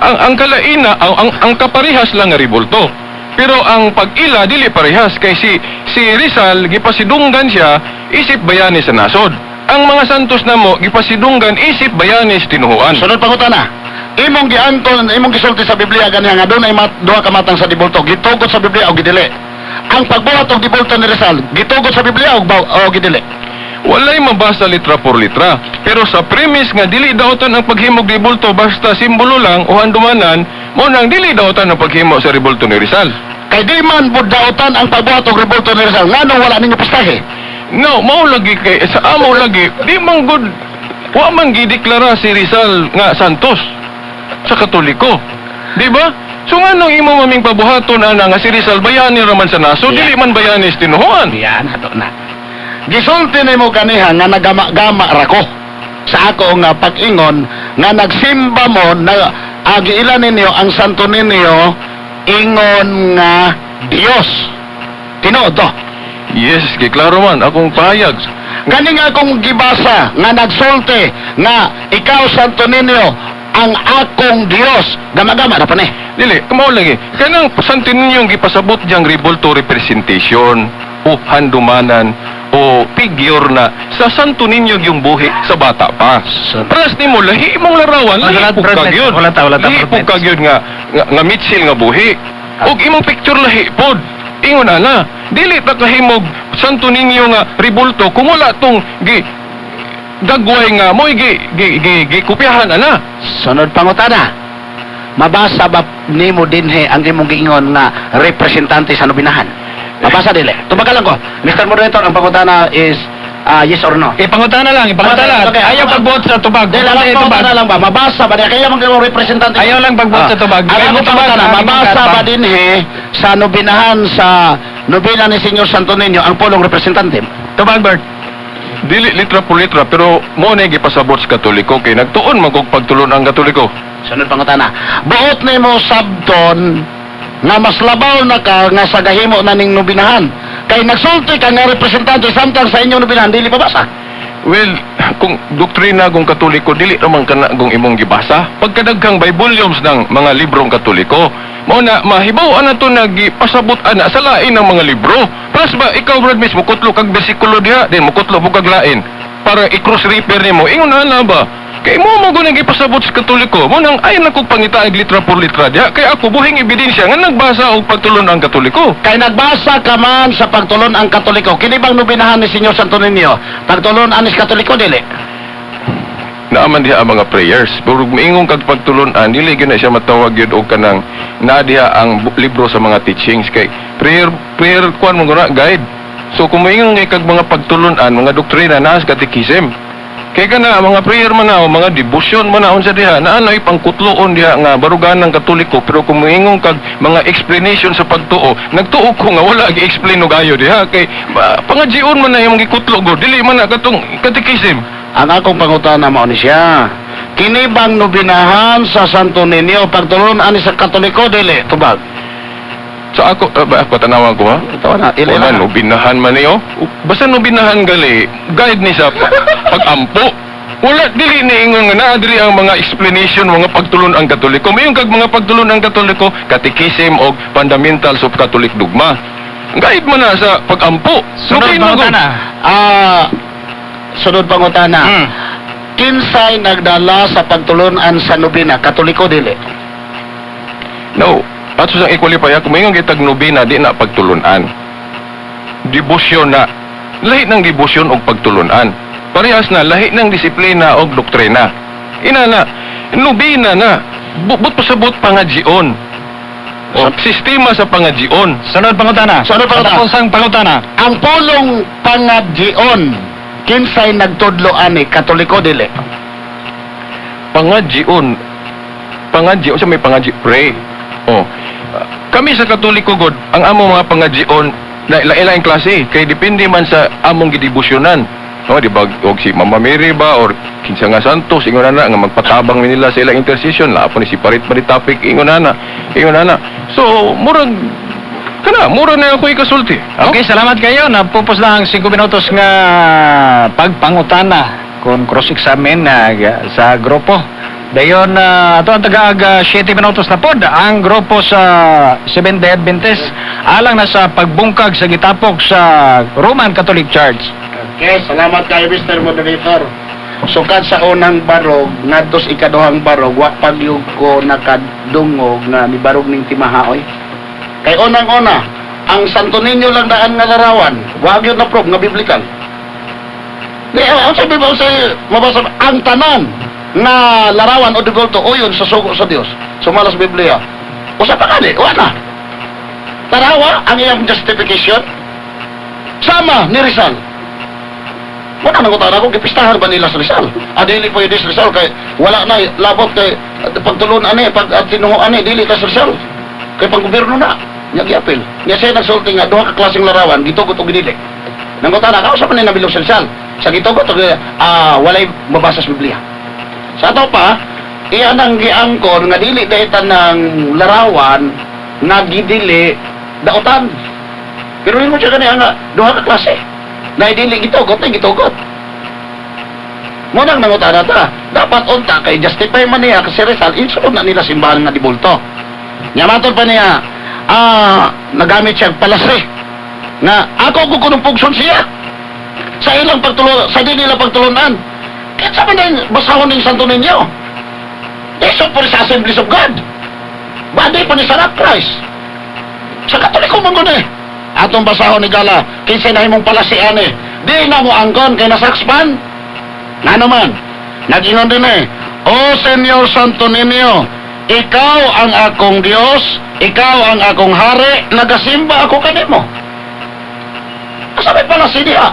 Ang kalaina ang kaparehas lang nga ribulto. Pero ang pag-ila dili parehas kay si Rizal gipasidunggan siya isip bayani sa nasod. Ang mga Santos namo gipasidunggan isip bayani sa tinuhuan. Sunod pangutana, imong gianton, imong gisulti sa Biblia ganiya nga dunay duha ka matang sa dibulto, gitugot sa Biblia o gidili. Ang pagbuhat og dibulto ni Rizal, gitugot sa Biblia o gidili. Walay mabasa litra por litra. Pero sa premise nga dili daotan ang paghimog ribulto basta simbolo lang o handumanan, mo nang dili daotan ang paghimo sa ribulto ni Rizal. Kay di man bud daotan ang pagbuhat og dibulto ni Rizal, ngano wala ninyo pistahe? No, mao lagi kay sa amo lagi, di man gud wa man gideklara si Rizal nga Santos sa Katoliko. Di ba? So ngano imo maming pabuhaton ana nga si Rizal bayani raman sa naso, Yeah. dili man bayani sa tinuhuan. Yan, ato na. Gisulti nimo kaniha nga nagama-gama ra ko sa ako nga pag-ingon nga nagsimba mo na giila ninyo ang Santo Niño ingon nga Dios. Tinuod to. Yes, kay klaro man akong pahayag. Gani nga akong gibasa nga nagsulti nga ikaw Santo Niño ang akong Dios. Gama-gama na pa ni. Dili, mao lagi. Kanang Santo Niño gipasabot diyang ribulto representation o handumanan o figure na sa Santo Niño yung buhi sa bata pa. Paras nimo lahi imong larawan, lahi po kagyod. Lahi po kagyod nga mitsil nga buhi. Og imong picture lahi pod. Ingon ana, dili ta kahimog Santo Niño nga ribulto kung wala tong dagway nga mo gikopyahan ana. Sunod pangutana. Mabasa ba nimo dinhi ang imong giingon nga representante sa nobinahan? Mabasa dili. Tubagalan ko. Mr. Moderator, ang pangutana is yes or no? Ipangutana lang, ipangutana. Okay, Ayaw pagbuot sa tubag. Dili lang Tubag. pangutana lang ba? Mabasa ba? Kaya mong gawang representante. Ayaw lang pagbuot sa tubag. Ang Kaya ako mo tubag, pangutana, ang mabasa imong ba karpa. dinhi sa nobinahan sa nobina ni Senyor Santo Niño ang pulong representante? Tubag, Bert. Dili litra por litra pero mo na gipasabot sa Katoliko kay nagtuon man kog pagtulon ang Katoliko. Sunod pangutana. Buot nimo sabton nga mas labaw na ka nga sa gahimo na ning nobinahan. Kay nagsulti ka nga representante samtang sa inyong nobinahan dili pa basa. Well, kung doktrina kung Katoliko dili naman kana kung imong gibasa. Pagkadaghang by volumes ng mga librong Katoliko, mo na mahibaw ana to nagipasabot ana sa lain ng mga libro. Plus ba ikaw Brad mismo kutlo kag bersikulo diha, din mo kutlo mo kag lain para i-cross refer nimo. Ingon ana ba? Kay mo mo gunang ipasabot sa Katoliko. Mo nang ay nako pangitaag litra por litra diha. Kay ako buhing ebidensya nga nagbasa og pagtulon ang Katoliko. Kay nagbasa ka man sa pagtulon ang Katoliko. Kini bang nobinahan ni Senyor Santo Niño? Pagtulon anis Katoliko dili. Naaman diha ang mga prayers. Pero miingon kag pagtulunan, dili gyud na siya matawag yun og kanang naa diha ang libro sa mga teachings kay prayer kuan mo guna guide. So kung miingon kag mga pagtulunan, mga doktrina naa sa katekism. Kay kana mga prayer man na o mga devotion man na unsa diha na ano'y pangkutloon diha nga barugan ng Katoliko pero kung miingon kag mga explanation sa pagtuo, nagtuo ko nga wala gi-explain og ayo diha kay pangadjion man na imong gikutlo go dili man na katong katekism. Ang akong pangutana mao ni siya. Kini bang nobinahan sa Santo Niño pagtulon ani sa Katoliko dili? Tubag. Sa ako, ako tanawan ko ha? Ito na, Wala, no, binahan man niyo. Basta no binahan gali, guide ni sa pag-ampo. Wala, dili ni ingon nga naa diri ang mga explanation, mga pagtulon ang Katoliko. Mayroon kag mga pagtulon ang Katoliko, katekism o fundamentals of Catholic dogma. Guide man na sa pag-ampo. Sunod Okay, no, pangutana. Sunod pangutana. Kinsay nagdala sa pagtulonan sa nobina? Katoliko dili? No. At sa equalify, kung mayroong kitag nobina, di na pagtulunan. Debosyon na. Lahi ng debosyon o pagtulunan. Parehas na, lahi ng disiplina o doktrina. Ina na, nobina na. But pasabot pangadjion. O, sistema sa pangadjion. Sunod pangutana. Sunod pangutana. Patapos pangutana. Ang pulong pangadjion, kinsay nagtudlo ani? Katoliko dili? Pangadjion. Pangadjion, sa may pangadji, pray. O, kami sa Katoliko God, ang among mga pangadjion, na ilaing klase, kay depende man sa among gidibusyonan. No, di ba, og si Mama Mary ba, or kinsa nga santos, ingon na nga magpatabang nila sa ilang intercession, lapo ni si parit pa ni topic, ingon na. So, murag na ako ikasulti. No? Okay, salamat kayo. Napupos na ang 5 minutos nga pagpangutana kung cross-examine sa grupo. Dayon, ato ang taga 7 minutos na pod ang grupo sa Seventh-day Adventist alang na sa pagbungkag sa gitapok sa Roman Catholic Church. Okay, salamat kayo Mr. Moderator. Sukad sa unang barog, ngadto sa ikaduhang barog, wa pagyug ko nakadungog nga ni barog ning timahaoy. Kay unang-una, ang Santo Niño lang daan nga larawan, wa gyud na proof nga biblikal. Di ang sabi ba sa mabasa ang tanan na larawan o dibulto uyon sa sugo sa Dios. Sumalas Biblia. Usa pa kani, wa na. Tarawa ang iyang justification. Sama ni Rizal. Wala nang utara ko, kipistahan ba nila sa Rizal? Dili po yung Rizal, kay wala na, labot kay pagtulon ani, pag tinuho ani, dili ka sa Rizal. Kay pang-gobyerno na, niya giapil. Niya siya nagsulti nga, duha ka klaseng larawan, gitugot o ginili. Nang utara, kausa pa na nabilog sa Rizal. Sa gitugot, walay mabasa sa Biblia. Sa ato pa, iyan ang giangkon nga dili dahitan ng larawan nga gidili daotan. Pero mo siya kani nga duha ka klase. Na dili gitugot na gitugot. Mo nang nangutana ta, dapat unta kay justify man niya kasi Rizal insulod na nila simbahan nga dibulto. Nya matod pa niya, nagamit siya palasre nga ako kukunong pugson siya sa ilang pagtulon, sa di nila pagtulunan. Kaya sa man basahon ng Santo Niño. Eso for sa Assemblies of God. Badi pa ni Sarap Christ. Sa Katoliko man gud Atong basahon ni Gala, kinsay na himong palasian Di na mo angkon kay nasakspan. Nga naman, nag-ingon din O Senyor Santo Niño, ikaw ang akong Diyos, ikaw ang akong hari, nagasimba ako kanimo. Sabi pala siya,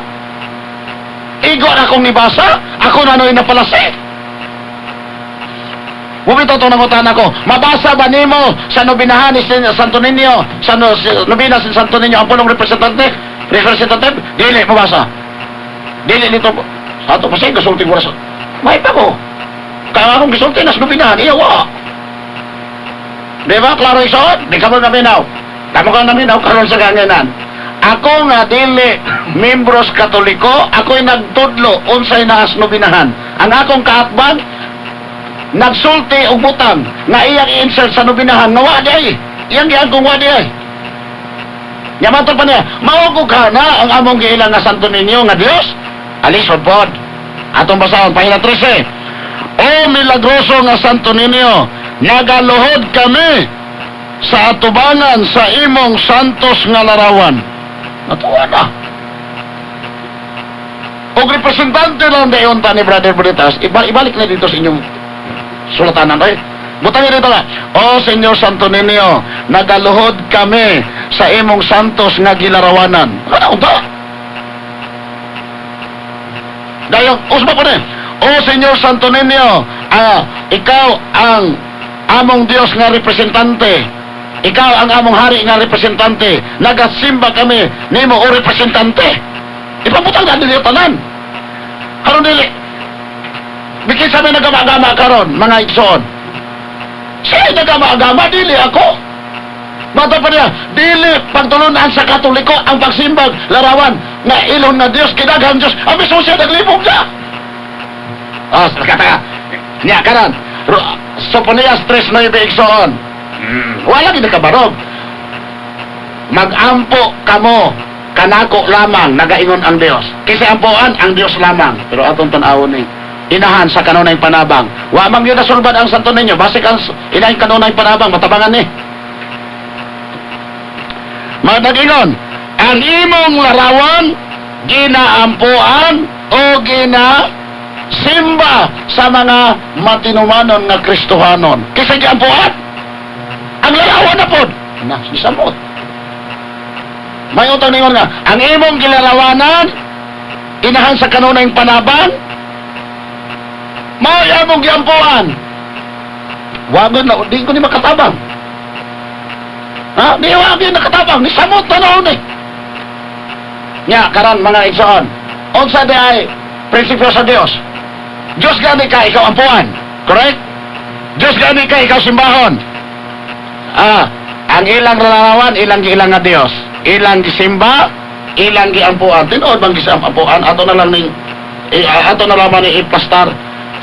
igo na akong nibasa, ako na no'y napalasi. Bumito ito nangutan ako, mabasa ba nimo sa nobinahan ni Santo Niño, sa nobina si Santo Niño, ang punong representative? Dili, mabasa. Dili nito, sa ito kasi, gasulti ko na sa, may pa ko. Kaya akong gasulti na sa nobinahan, iyawa. Di ba, klaro isoon? Di ka mo naminaw. Tamo ka naminaw, karon sa ganginan. Ako nga dili membros Katoliko, ako'y nagtudlo unsay naas nobinahan. Ang akong kaatbang nagsulti og butang nga iyang i-insert sa nobinahan nga wa di ay. Iyang giang kong wa di ay. Yamatol pa niya, maugog ka na ang among giilang nga Santo Niño nga Dios. Alisod pod. Atong basahon pahina 13. O milagroso nga Santo Niño, nagaluhod kami sa atubangan sa imong santos nga larawan. Natuwa na. O representante lang dayon ta ni Brother Bonitas, ibalik na dito sa inyong sulatanan. Butangin dito nga, O Senyor Santo Niño, nagaluhod kami sa imong santos nga gilarawanan. Ano ba? Dayong, usba po na. O Senyor Santo Niño, ikaw ang among Dios nga representante. Ikaw ang among hari nga representante. Nagasimba kami nimo o representante. Ipabutang na dili tanan. Karon dili. Bikit sa may nagama-agama karon, mga igsoon. Siya nagama-agama, dili ako. Mata pa niya, dili pagtulunan sa Katoliko ang pagsimbag larawan na ilong na Dios, kinaghang Dios. Ang mismo siya naglibog siya. Kata niya karon. Soponias 3:9 igsoon. Wala gid kabarog. Mag-ampo kamo kanako lamang nagaingon ang Dios. Kasi ampuan ang Dios lamang. Pero atong tan-awon ni inahan sa kanunay panabang. Wa man gyud nasulbad ang Santo Niño, base ang inahin kanunay panabang matabangan ni. Magagingon, ang imong larawan ginaampuan o simba sa mga matinumanon nga Kristohanon. Kasi giampuan ang larawan na pod na sisamot. May utang ningon nga, ang imong gilarawanan inahan sa kanunay panabang mao imong giampuan. Wagon na di ko ni makatabang. Ha, di wagin nakatabang ni samot tanong ni. Nya karon mga igsoon, unsa di ay prinsipyo sa Dios? Dios gani ka ikaw ampuan, correct? Dios gani ka ikaw simbahon. Ang ilang larawan, ilang nga Dios. Ilang gisimba, ilang giampuan. Tinuod bang gisampuan? Ato na lang ni ipastar.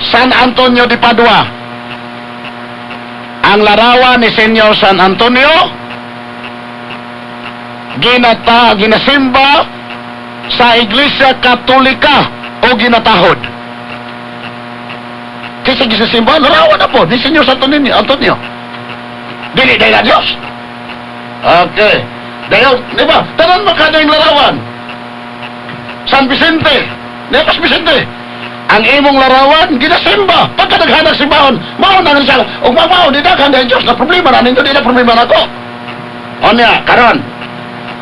San Antonio de Padua. Ang larawan ni Senyor San Antonio ginasimba sa Iglesia Katolika o ginatahod. Kasi ginasimba, larawan na po ni Senyor San Antonio. Dili dahil na Diyos. Okay. Dahil, di ba? Tanan makada yung larawan. San Vicente. Nepas Vicente. Ang imong larawan, ginasimba. Pagka naghanag simbahon, mauna nga siya. O mamaon, di daghan dahil Diyos na problema na. Hindi na problema na ko. O niya, karon.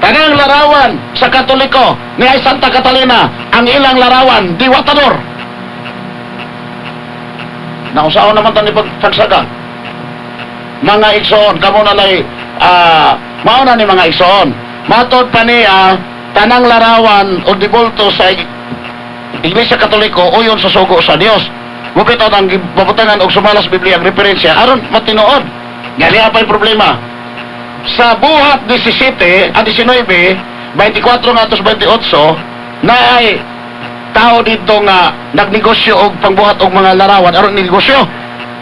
Tanang larawan sa Katoliko ni ay Santa Catalina, ang ilang larawan, diwatador. Nausaon naman tani pagsagang. Mga igsoon, kamo na lay mauna ni mga igsoon. Matod pa niya tanang larawan o dibulto sa Iglesia Katoliko uyon sa sugo sa Dios. Mupito ang mabutangan og sumalas Biblia ang referensya aron matinuod. Gali pa yung problema. Sa buhat 17 at 19, 24 ngatos 28 na ay tao dito nga nagnegosyo og pangbuhat og mga larawan aron negosyo.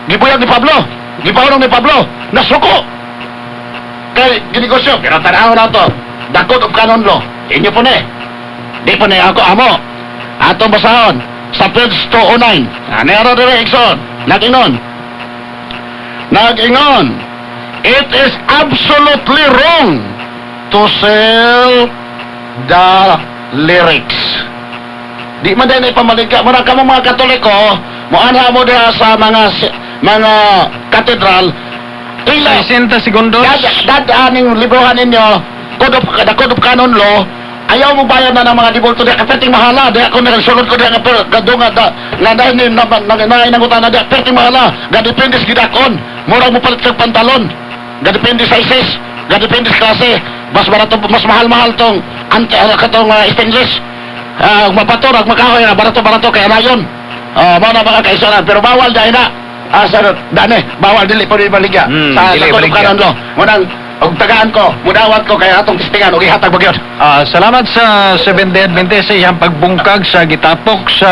Gibuyag ni Pablo. Gipahulong ni Pablo, nasuko. Kaya ginegosyo, pero tanaw na to. Dakot of canon law. Inyo po na eh. Di po na ako amo. Atong basahon sa page 209. Nero dire Ikson. Nag-ingon. It is absolutely wrong to sell the lyrics. Di man din ipamaligya. Muna ka mga Katoliko, muanha mo diha sa mga katedral, ila, 60 segundos. dadaaning librohan ninyo, code of canon law, ayaw mo bayan na ng mga dibulto diha, kaperting mahala, diha ako nagsulod ko diha, gadunga, na dahil nanginangutan na diha, perting mahala, gadipindi sa gidakon, murag mo palit sa pantalon, gadipindi sa isis, gadipindi sa klase, mas mahal-mahal tong stainless, mapaturag, makahoy, barato-barato, kaya na yun. Mga na mga kaisanan, pero bawal dahil na. Dane, bawal dili po rin baligya. Sa dili baligya. kanon lo. Munang, og tagaan ko, mudawat ko, kaya atong tistingan, og ihatag bagyod. Salamat sa Seventh-day Adventist sa iyang pagbungkag sa gitapok sa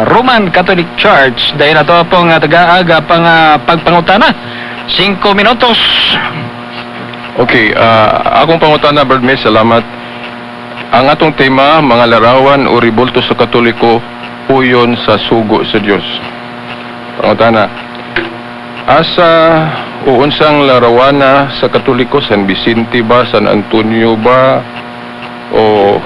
Roman Catholic Church. Dahil na ito pong taga-aga pang pagpangutana. 5 minutos. Okay, akong pangutana, Brad May, salamat. Ang atong tema, mga larawan o ribulto sa Katoliko, puyon sa sugo sa Dios. Pangutana, asa o unsang larawana sa Katoliko, San Vicente ba, San Antonio ba, o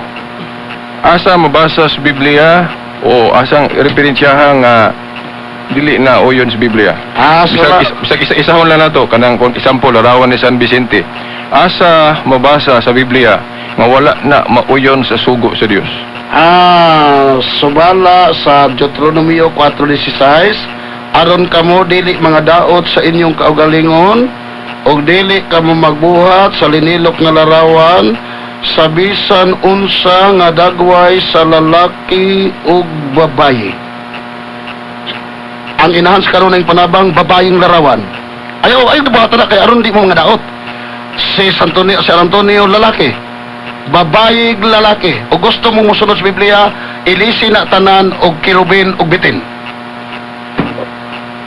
asa mabasa sa Biblia, o asang referensyahan nga dili na uyon sa Biblia? Bisag isa-isahon lang nato kanang kung example larawan ni San Vicente. Asa mabasa sa Biblia nga wala na mauyon sa sugo sa Dios? Subala sa Deuteronomio 4:16, aron kamo dili mga daot sa inyong kaugalingon, og dili kamo magbuhat sa linilok nga larawan, sa bisan unsa nga dagway sa lalaki ug babayi. Ang inahan sa karon ng panabang babayeng larawan. Ayaw dibuhatan na kay aron di mo mga daot. Si San Antonio lalaki, babayig lalaki, o gusto mong musunod sa Biblia, ilisi na tanan og kirubin og bitin.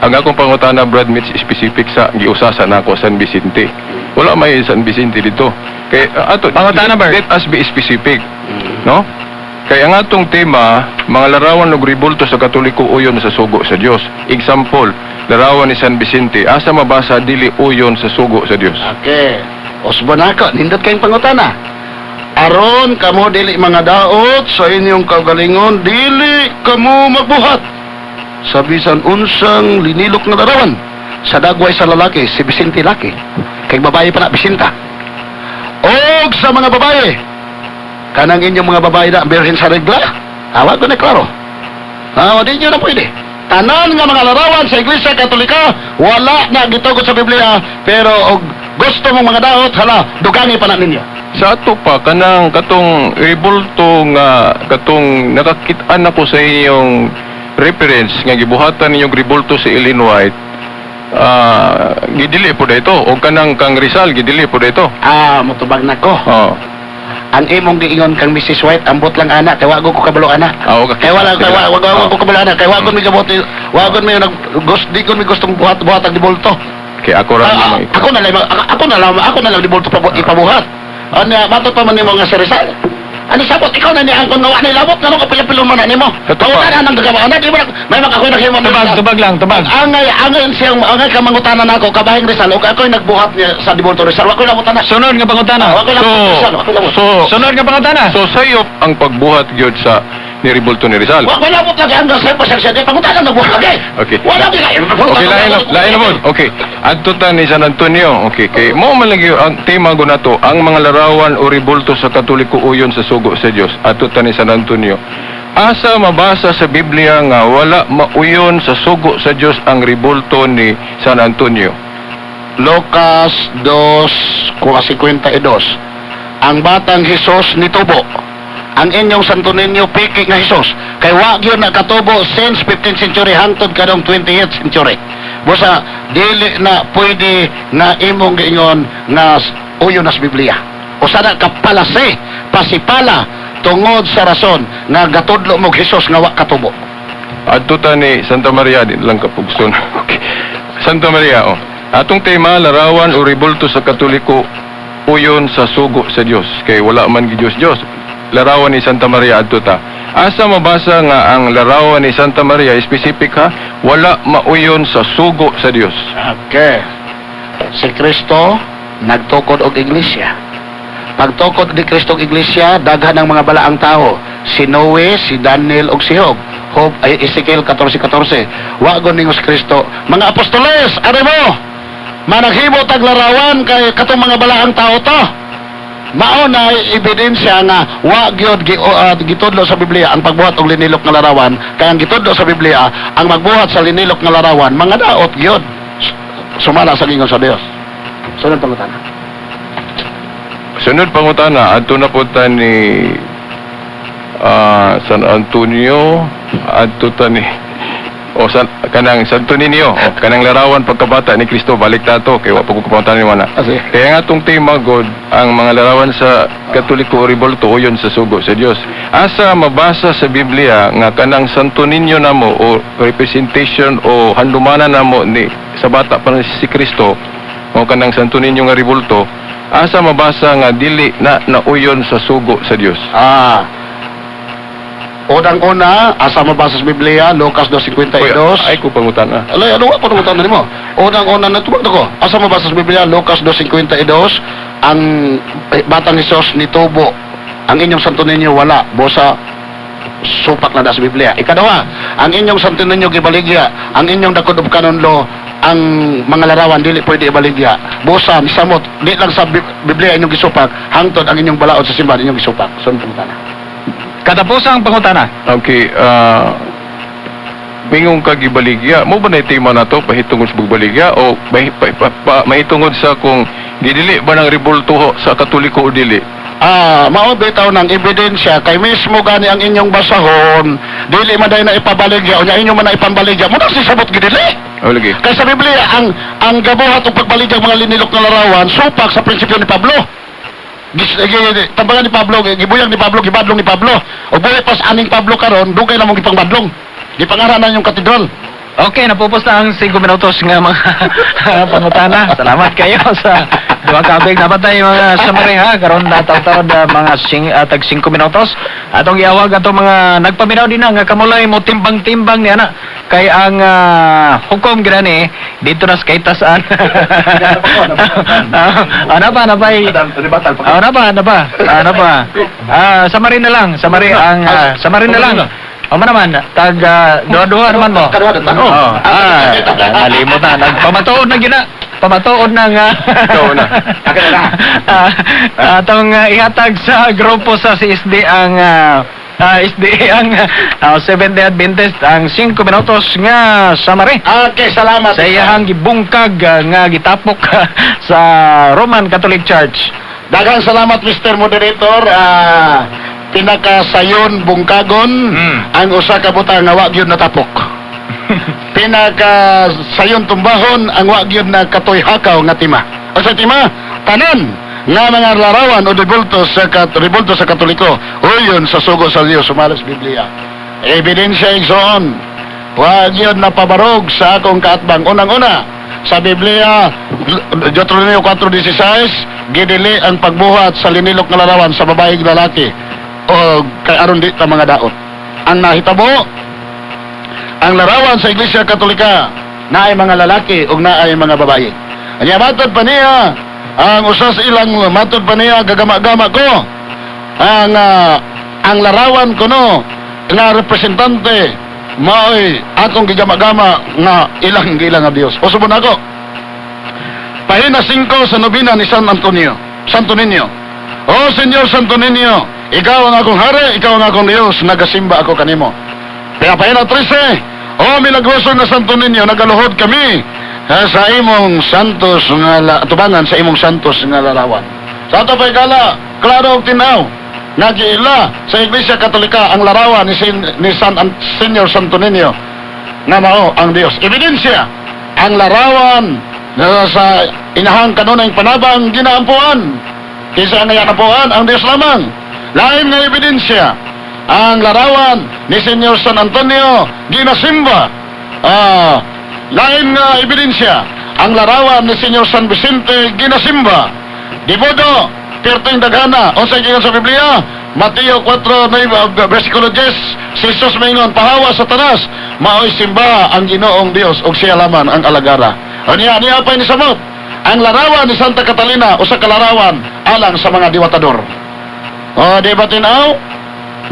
Ang akong pangutana, Brad Mitch, specific sa giusasan nako San Vicente. Wala may San Vicente dito. Kay Pangutana, Bert. let us be specific, no? Kaya ang atong tema, mga larawan ug ribulto sa Katoliko uyon sa sugo sa Dios. Example, larawan ni San Vicente, asa mabasa dili uyon sa sugo sa Dios? Okay. Osbonako, nindot kayong pangutana. Aron kamo dili mga daot sa inyong kaugalingon, dili kamo magbuhat sa bisan unsang linilok na larawan. Sa dagway sa lalaki, si Vicente laki. Kay babae pa na Vicenta. Og sa mga babae, kanang inyong mga babae na birhen sa regla, awag ko na klaro. Di nyo na pwede. Tanan nga mga larawan sa Iglesia Katolika, wala na gitugot sa Biblia, pero og gusto mong mga daot, hala, dugangi pa na ninyo. Sa ato pa, kanang katong ribulto nga, katong nakakitaan ako sa inyong reference nga gibuhatan ninyong ribulto sa Illinois, gidili po dito, o kanang kang Rizal, gidili po dito. Mutubag na ko. Oh. Ang imong giingon kang Mrs. White, ambot lang anak, kay wago ko kabalo anak. Okay. Kay wala ko kabalo anak, kay wagon mi kabot, wagon mi di ko mi gustong buhat ang dibulto. Okay, ako ra Ako na lang dibulto ipabuhat. Ano matot pa man nimo nga si Rizal? Ano sabot ikaw na ni ang kun ni labot nga ko pilapilon mo na nimo. Ito pa. Wala nang gagawa na di mo may ako naghimo. Tubag lang, tubag. Angay siyang ka mangutanan nako kabahing Rizal ug ako'y nagbuhat niya sa dibulto Rizal. Wa ko lang na. Sunod nga pangutana. Sunod nga pangutana. So sayop ang pagbuhat gyud sa ni Ribulto ni Rizal. Wala mo lagi hanggang sa pasensya di pangutanan nagbuhat lagi. Okay. Wala di kay. Okay, lain mo. Okay. Adto ta ni San Antonio. Okay, kay mo man lagi ang tema ko nato, ang mga larawan o ribulto sa Katoliko uyon sa sugo sa Dios. Adto ta ni San Antonio. Asa mabasa sa Biblia nga wala mauyon sa sugo sa Dios ang ribulto ni San Antonio? Lucas 2:52. Ang batang Hesus nitubo. Ang inyong Santo Niño piki nga Hesus. Kay wa gyud nakatubo since 15th century hangtod kadong 20th century. Busa dili na pwede nga imong giingon nga uyon nas Biblia. Usa na kapalase, pasipala tungod sa rason nga gatudlo mo Hesus nga wa katubo. Adto ta ni Santa Maria din lang kapugson. Okay. Santa Maria, atong tema larawan o ribulto sa Katoliko uyon sa sugo sa Dios. Kay wala man gi Dios. Larawan ni Santa Maria adto ta. Asa mabasa nga ang larawan ni Santa Maria specific ha? Wala mauyon sa sugo sa Dios. Okay. Si Kristo nagtukod og iglesia. pagtukod ni Kristong Iglesia, daghan ng mga balaang tao. Si Noe, si Daniel, og si Job. Ezekiel 14:14. Wagon ningo si Kristo. Mga apostoles, ano mo? Managhimo tag larawan kay katong mga balaang tao to. Mao na ebidensya nga wa gyud gitudlo sa Biblia ang pagbuhat og linilok nga larawan, kay ang gitudlo sa Biblia ang magbuhat sa linilok nga larawan mga daot gyud sumala sa gingon sa Dios. Sunod pangutana. Sunod pangutana, adto na po ta ni San Antonio, adto ta ni kanang Santo Niño, kanang larawan pagkabata ni Kristo, balik tato kay wa pagkukumpatan ni mana. Kaya nga atong tema god ang mga larawan sa Katoliko Rebolto uyon sa sugo sa Dios. Asa mabasa sa Biblia nga kanang Santo Niño namo o representation o handumanan namo ni sa bata pa si Kristo o kanang Santo Niño nga Rebolto, asa mabasa nga dili na nauyon sa sugo sa Dios. Unang-una, asa mabasa sa Biblia, Lucas 2:52. Ay ko pangutana. Alay, ano nga panungutan na mo? Unang-una na tubag ko. Asa mabasa sa Biblia, Lucas 2:52, ang batang Hesus nitubo. Ang inyong Santo Niño wala, bosa supak na da sa Biblia. Ikaduha, ang inyong Santo Niño gibaligya, ang inyong dakod of canon law, ang mga larawan dili pwede ibaligya. Bosa misamot, di lang sa Biblia inyong gisupak, hangtod ang inyong balaod sa simbahan inyong gisupak. Son pangutana. Katapusang pangutana. Okay, mingong kagibaligya, mo ba na tema na to, pahitungod sa pagbaligya o mahitungod sa kung didili ba ng rebolto sa Katoliko o dili? Mao bitaw ng ebidensya kay mismo gani ang inyong basahon, dili man day na ipabaligya o nya inyo man na ipambaligya. Mo na si sabot gidili. O lagi. Kay sa Biblia ang gabuhat og pagbaligya mga linilok nga larawan supak sa prinsipyo ni Pablo. Tambangan ni Pablo, gibuyang ni Pablo, gibadlong ni Pablo. O buhay pas aning Pablo karon, dugay na mong gipangbadlong. Gipangaranan yung katedral. Okay, napupos na ang 5 minutos nga mga pangutana. Salamat kayo sa duha kabig na patay mga summary ha. Karon nataw-taw mga tag 5 minutos. Atong iawag atong mga nagpaminaw din nga kamulay mo timbang-timbang ni ana. Kay ang hukom gani dito na sa kaitasaan. Ano pa? Summary na lang. Summary na lang. O man naman, duha naman mo. Nalimot na. Nagpamatuod na gina. Pamatuod na nga. Atong ihatag sa grupo sa CSD ang Seventh-day Adventist ang 5 minutos nga summary. Okay, salamat. Sa iyahang gibungkag nga gitapok sa Roman Catholic Church. Daghang salamat Mr. Moderator. Pinakasayon bungkagon ang usa ka butang nga wa gyud natapok. Pinakasayon tumbahon ang wa gyud na katoy hakaw nga tima. O sa tima, tanan nga mga larawan o rebolto sa Katoliko uyon sa sugo sa Dios sumalas Biblia. Ebidensya igsoon. Wa gyud napabarog sa akong kaatbang. Unang-una sa Biblia, Deuteronomio 4:16, gidili ang pagbuhat sa linilok nga larawan sa babaeng lalaki o kay aron di ta mga daot. Ang nahitabo, ang larawan sa Iglesia Katolika naay mga lalaki ug naay mga babae. Anya matod pa niya, ang usa sa ilang matod pa niya gagama-gama ko. Ang larawan kuno nga representante maoy atong gigama-gama nga ilang nga Dios. O subon ako. Pahina 5 sa nobina ni San Antonio. Santo Niño. O Senyor Santo Niño, ikaw ang akong hari, ikaw ang akong Dios, nagasimba ako kanimo. Pahina 13, o milagroso na Santo Niño, nagaluhod kami sa imong santos nga tubangan sa imong santos nga larawan. Sa ato pa'y gala, klaro og tinaw, nagiila sa Iglesia Katolika ang larawan ni Senyor Santo Niño na mao ang Dios. Ebidensya, ang larawan na sa inahang kanunay panabang ginaampuan. Kisa nga yakapuan ang Dios lamang. Lain nga ebidensya, ang larawan ni Senyor San Antonio ginasimba. Lain nga ebidensya, ang larawan ni Senyor San Vicente ginasimba. Di modo, perting daghana, o sa gingan sa Biblia, Mateo 4, versikulo 10, si Jesus maingon, pahawa sa tanas, mao'y simba ang Ginoong Dios, o siya laman ang alagara. O niya pa ni samot, ang larawan ni Santa Catalina usa ka larawan alang sa mga diwatador. O di ba tinaw?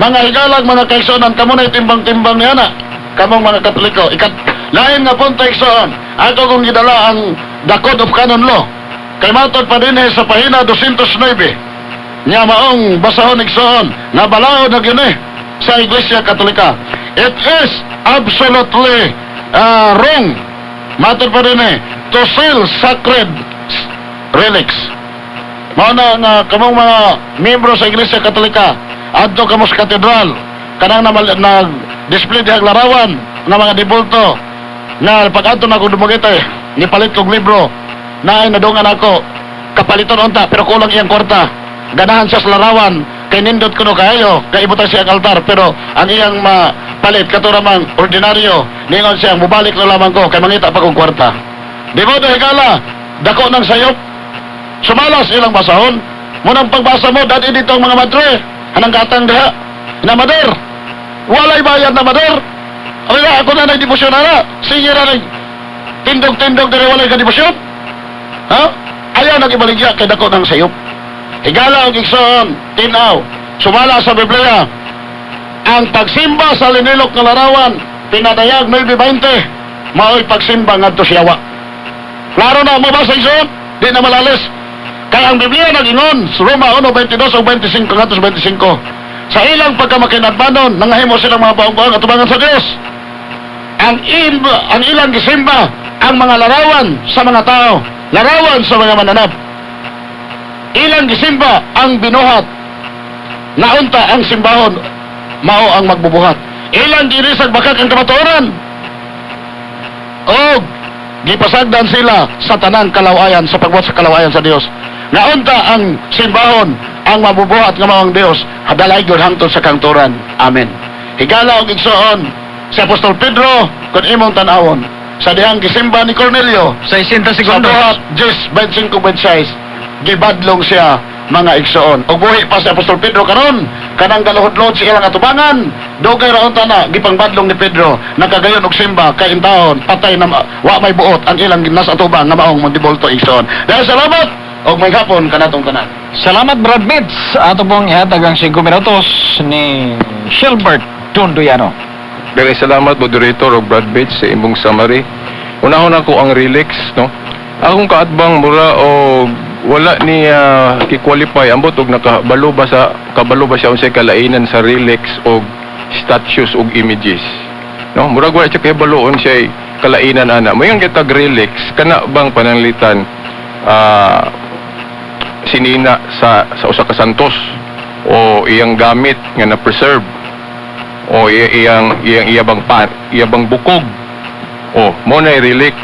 Mga higalag, mga kaigsuonan, kamo na timbang-timbang niya na. Kamong mga Katoliko, lain nga punta igsoon. Ako kung gidala ang The Code of Canon Law. Kay matod pa din sa pahina 209. Nya maong basahon igsoon nga balaod na gini sa Iglesia Katolika. It is absolutely wrong. Matod pa din to sell sacred relics. Mao na nga kamong mga miyembro sa Iglesia Katolika adto kamo sa katedral kanang nag-display dihang larawan ng mga dibulto na pag-adto na ako dumagitay nipalit kong libro na ay nadungan ako kapaliton unta pero kulang iyang kwarta ganahan siya sa larawan kay nindot kuno kayo kay ibutan siya ang altar pero ang iyang mapalit katuramang ordinaryo ningon siya mubalik na lamang ko kay mangita pa kong kwarta di mo higala dako ng sayop sumalas ilang basahon munang pagbasa mo dati dito ang mga madre anang katang diha na mader walay bayad na mader ay ako na nagdibusyon na sige na tindog-tindog diri walay ka dibusyon ha ayaw nagibaligya kay dako ng sayop higala og igsoon tinaw sumala sa Biblia ang pagsimba sa linilok nga larawan pinadayag 9:20 mao'y pagsimba ngadto sa yawa klaro na mabasa igsoon di na malalis kaya ang Biblia nag-ingon sa Roma 1:22 o 25 ngadto sa 25 sa ilang pagkamakinadmanon nangahimo silang mga baong-baong at tubangan sa Dios ang ilang gisimba ang mga larawan sa mga tao larawan sa mga mananap ilang gisimba ang binuhat naunta ang simbahon mao ang magbubuhat ilang girisag bakak ang kamatuoran o gipasagdan sila sa tanang kalawayan sa pagbuhat sa kalawayan sa Dios naunta ang simbahon ang mabubuhat nga mao ang Dios hadalay gyud hangtod sa kangturan amen higala og igsoon si Apostol Pedro kun imong tan-awon sa dihang gisimba ni Cornelio 60 sa segundos. buhat 10:25 gibadlong siya mga igsoon ug buhi pa si Apostol Pedro karon kanang galuhod-luhod sa ilang atubangan dugay raon ta na gipangbadlong ni Pedro nagkagayon og simba kay intawon patay na wa may buot ang ilang nasa atubang nga maong mondibulto igsoon dahil salamat og may hapon kanatong tanan. Salamat Brad Mitz. Ato pong ihatag ang 5 minutos ni Shelbert Dunduyano. Dahil salamat moderator o Brad Bates sa imong summary. Unahon ako ang relax, no? Akong kaatbang mura o wala ni ki-qualify ambot og kabalo ba siya unsay kalainan sa relax og statues og images. No, murag wala siya kay baloon siya kalainan ana. Moyon kita relax kana bang pananglitan sinina sa usa ka santos o iyang gamit nga na preserve o iyang bukog o mo na relax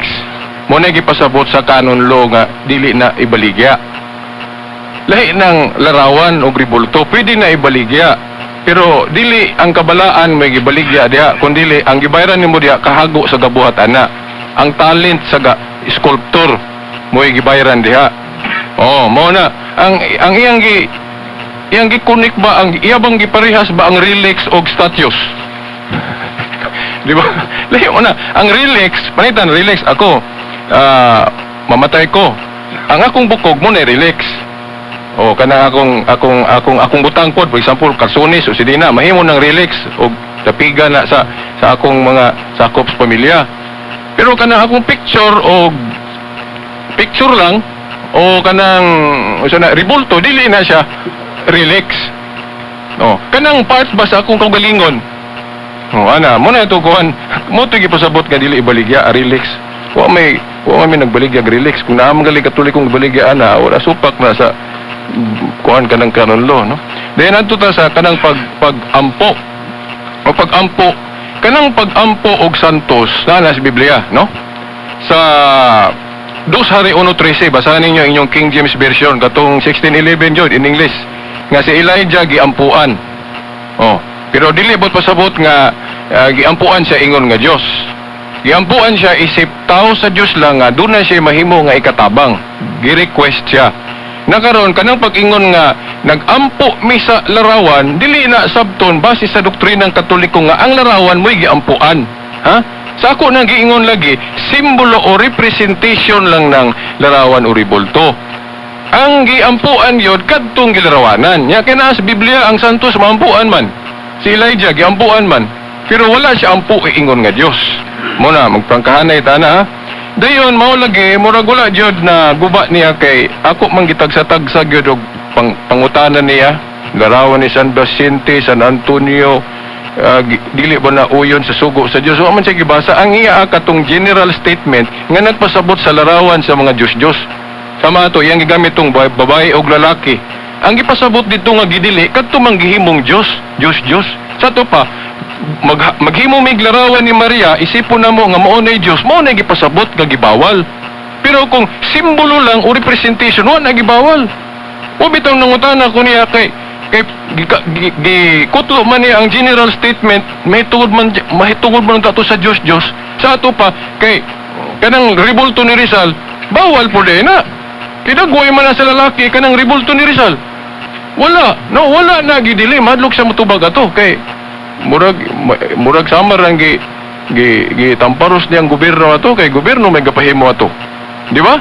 mo na gipasabot sa canon law nga dili na ibaligya lahi ng larawan o ribulto pwede na ibaligya pero dili ang kabalaan may gibaligya diha kundi ang gibayaran nimo diha kahago sa gabuhat ana ang talent sa sculptor mo gibayaran diha oh mo na ang iyang gikunik ba ang iyabang giparehas ba ang relics og statues di ba lahi mo na ang relics panitan relics ako mamatay ko ang akong bukog mo na relics o kana akong butang pod for example karsones o sidina mahimo ng relics og tapiga na sa akong mga sakop sa pamilya pero kana akong picture lang o kanang ribulto dili na siya relax no kanang part ba sa akong kaugalingon ana mo na ito kuhan mo ito gipasabot nga dili ibaligya relax wa may nagbaligya relax kung naamang gali katulik kong ibaligya ana wala supak na sa kuhan kanang canon law no then adto ta sa kanang pag-ampo o pag-ampo kanang pag-ampo og santos na sa Biblia no sa 2 Hari 1:13 basahan ninyo inyong King James version katong 16:11 jud in English nga si Elijah giampuan oh pero dili bot pasabot nga giampuan siya ingon nga Dios giampuan siya isip tao sa Dios lang nga dunay siya mahimo nga ikatabang gi-request siya nakaron kanang pag-ingon nga nagampo mi sa larawan dili na sabton base sa doktrinang Katoliko nga ang larawan mo'y giampuan ha sa ako nang giingon lagi, simbolo o representation lang ng larawan o ribulto. Ang giampuan yun, kadtong gilarawanan. Nya kaya sa Biblia, ang santos maampuan man. Si Elijah, giampuan man. Pero wala siya ampu iingon nga Dios. Muna, magprangkahanay tana ha. Dayon, mao lagi, murag wala jud na guba niya kay ako manggitag-sa gyud og pangutanan niya. Larawan ni San Vicente, San Antonio, dili ba na uyon sa sugo sa Dios. So man siya gibasa ang iya katong general statement nga nagpasabot sa larawan sa mga Diyos-Diyos. Sama to, iyang gigamit tong babae o lalaki. Ang gipasabot dito nga gidili, kadto man gihimong Diyos. Sa to pa, maghimo mig larawan ni Maria, isipon na mo nga mao nay Diyos, mao nay gipasabot nga gibawal. Pero kung simbolo lang o representation, wala na gibawal. O bitang nangutana ko niya kay gikutlo man niya ang general statement, mahitungod man tato sa Diyos. Sa ato pa, kay kanang ribulto ni Rizal, bawal po din na. Kinagway man na sa lalaki, kanang ribulto ni Rizal. Wala na gidili, madlok sa matubag ato, kay murag samar ang tamparos niyang gobyerno ato, kay gobyerno may gapahimo ato. Di ba?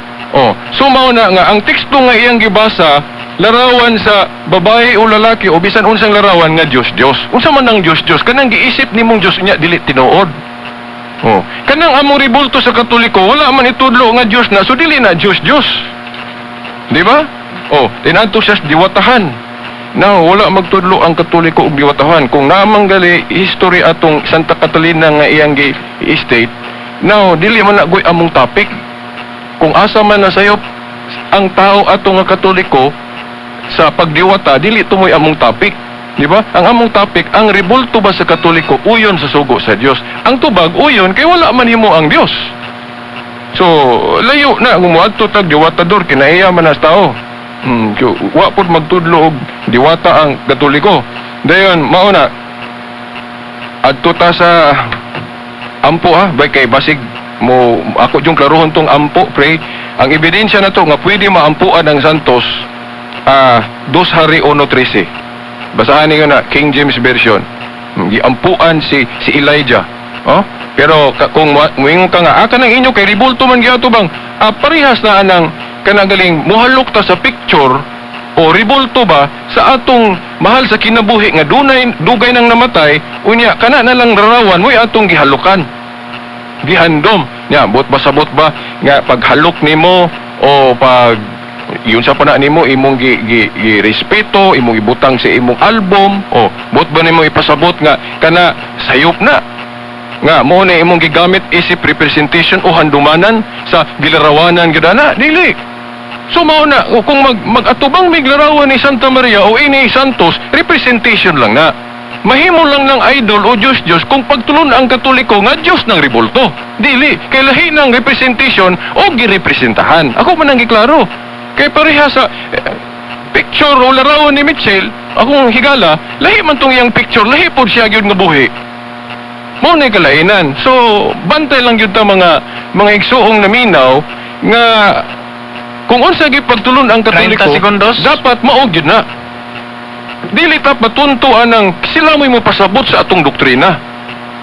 So mao na nga, ang teksto nga iyang gibasa, larawan sa babae o lalaki o bisan unsang larawan nga Diyos. Unsa man ang Diyos? Kanang giisip nimong Diyos niya dili tinuod. Kanang among ribulto sa Katoliko wala man itudlo nga Diyos na, so dili na Diyos. Di ba? Tinadto siya sa diwatahan. Now, wala magtudlo ang Katoliko og diwatahan. Kung naamang gali history atong Santa Catalina nga iyang estate, now dili man na goy among topic. Kung asa man na sayop ang tao ato nga Katoliko sa pagdiwata, dili tumoy among topic. Di ba? Ang among topic, ang ribulto ba sa Katoliko uyon sa sugo sa Dios. Ang tubag uyon kay wala man himo ang Dios. So, layo na kung moadto tag diwatador kinaiya man as tao. Wa pud magtudlo og diwata ang Katoliko. Dayon mao na adto ta sa ampo bay kay basig mo ako yung klarohon tong ampo pre. Ang ebidensya na to nga pwede maampuan ang santos 2 Hari 1:13. Basahan niyo na King James version. Giampuan si Elijah. Pero kung muingon ka nga nang inyo kay ribulto man giato bang parehas na anang kanagaling muhalok ta sa picture o ribulto ba sa atong mahal sa kinabuhi nga dugay nang namatay unya kana na lang larawan mo'y atong gihalukan gihandom nya bot basabot ba nga paghalok nimo o pag yun sa pana nimo imong respeto imong ibutang sa imong album o bot ba nimo ipasabot nga kana sayop na nga mo na imong gigamit isip representation o handumanan sa gilarawanan gidana dili. So mao na kung mag-atubang miglarawan ni Santa Maria o ini Santos, representation lang na. Mahimo lang ng idol o Diyos kung pagtulon ang Katoliko nga Diyos ng ribulto. Dili, kay lahi ng representation o girepresentahan. Ako man ang giklaro. Kay pareha sa picture o larawan ni Mitchell, akong higala, lahi man tong iyang picture, lahi po siya gyud nga buhi. Mao na kalainan. So, bantay lang yun ta mga igsuong naminaw nga kung unsa gyud pagtulon ang Katoliko, 30 segundos. dapat mao gyud na. Dili ta patuntuan ang sila mo pasabot sa atong doktrina.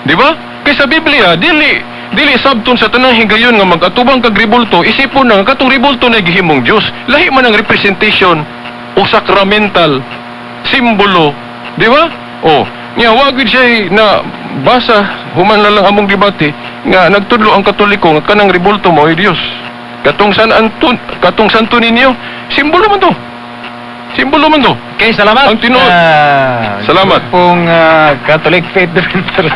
Di ba? Kay sa Biblia, dili sabton sa tanang higayon nga mag-atubang kag ribulto, isipon na katong ribulto na gihimong Dios. Lahi man ang representation o sacramental simbolo, di ba? Nya wa gyud siya na basa human na lang among debate nga nagtudlo ang Katoliko nga kanang ribulto mao ay Dios. Katong Santo Niño, simbolo man to. Okay, salamat. Ang tinuod. Salamat. Pong Catholic Faith Defender.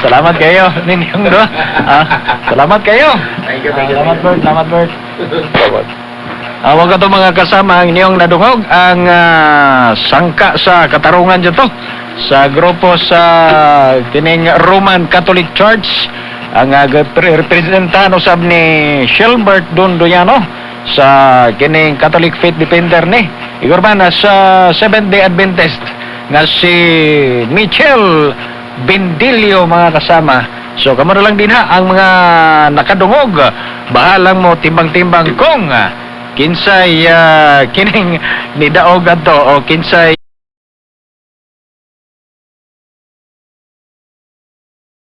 Salamat kayo ninyong do. Salamat kayo. Thank you. Salamat Bert. Wag ka to mga kasama ang inyong nadungog ang sangka sa katarungan dito sa grupo sa kining Roman Catholic Church ang representante usab ni Shelbert Dondoyano sa kining Catholic Faith Defender ni igurman sa Seventh-day Adventist nga si Michelle Bendilio mga kasama. So kamo na lang din ang mga nakadungog, bahalang mo timbang-timbang kung kinsay kining nidaog adto o kinsay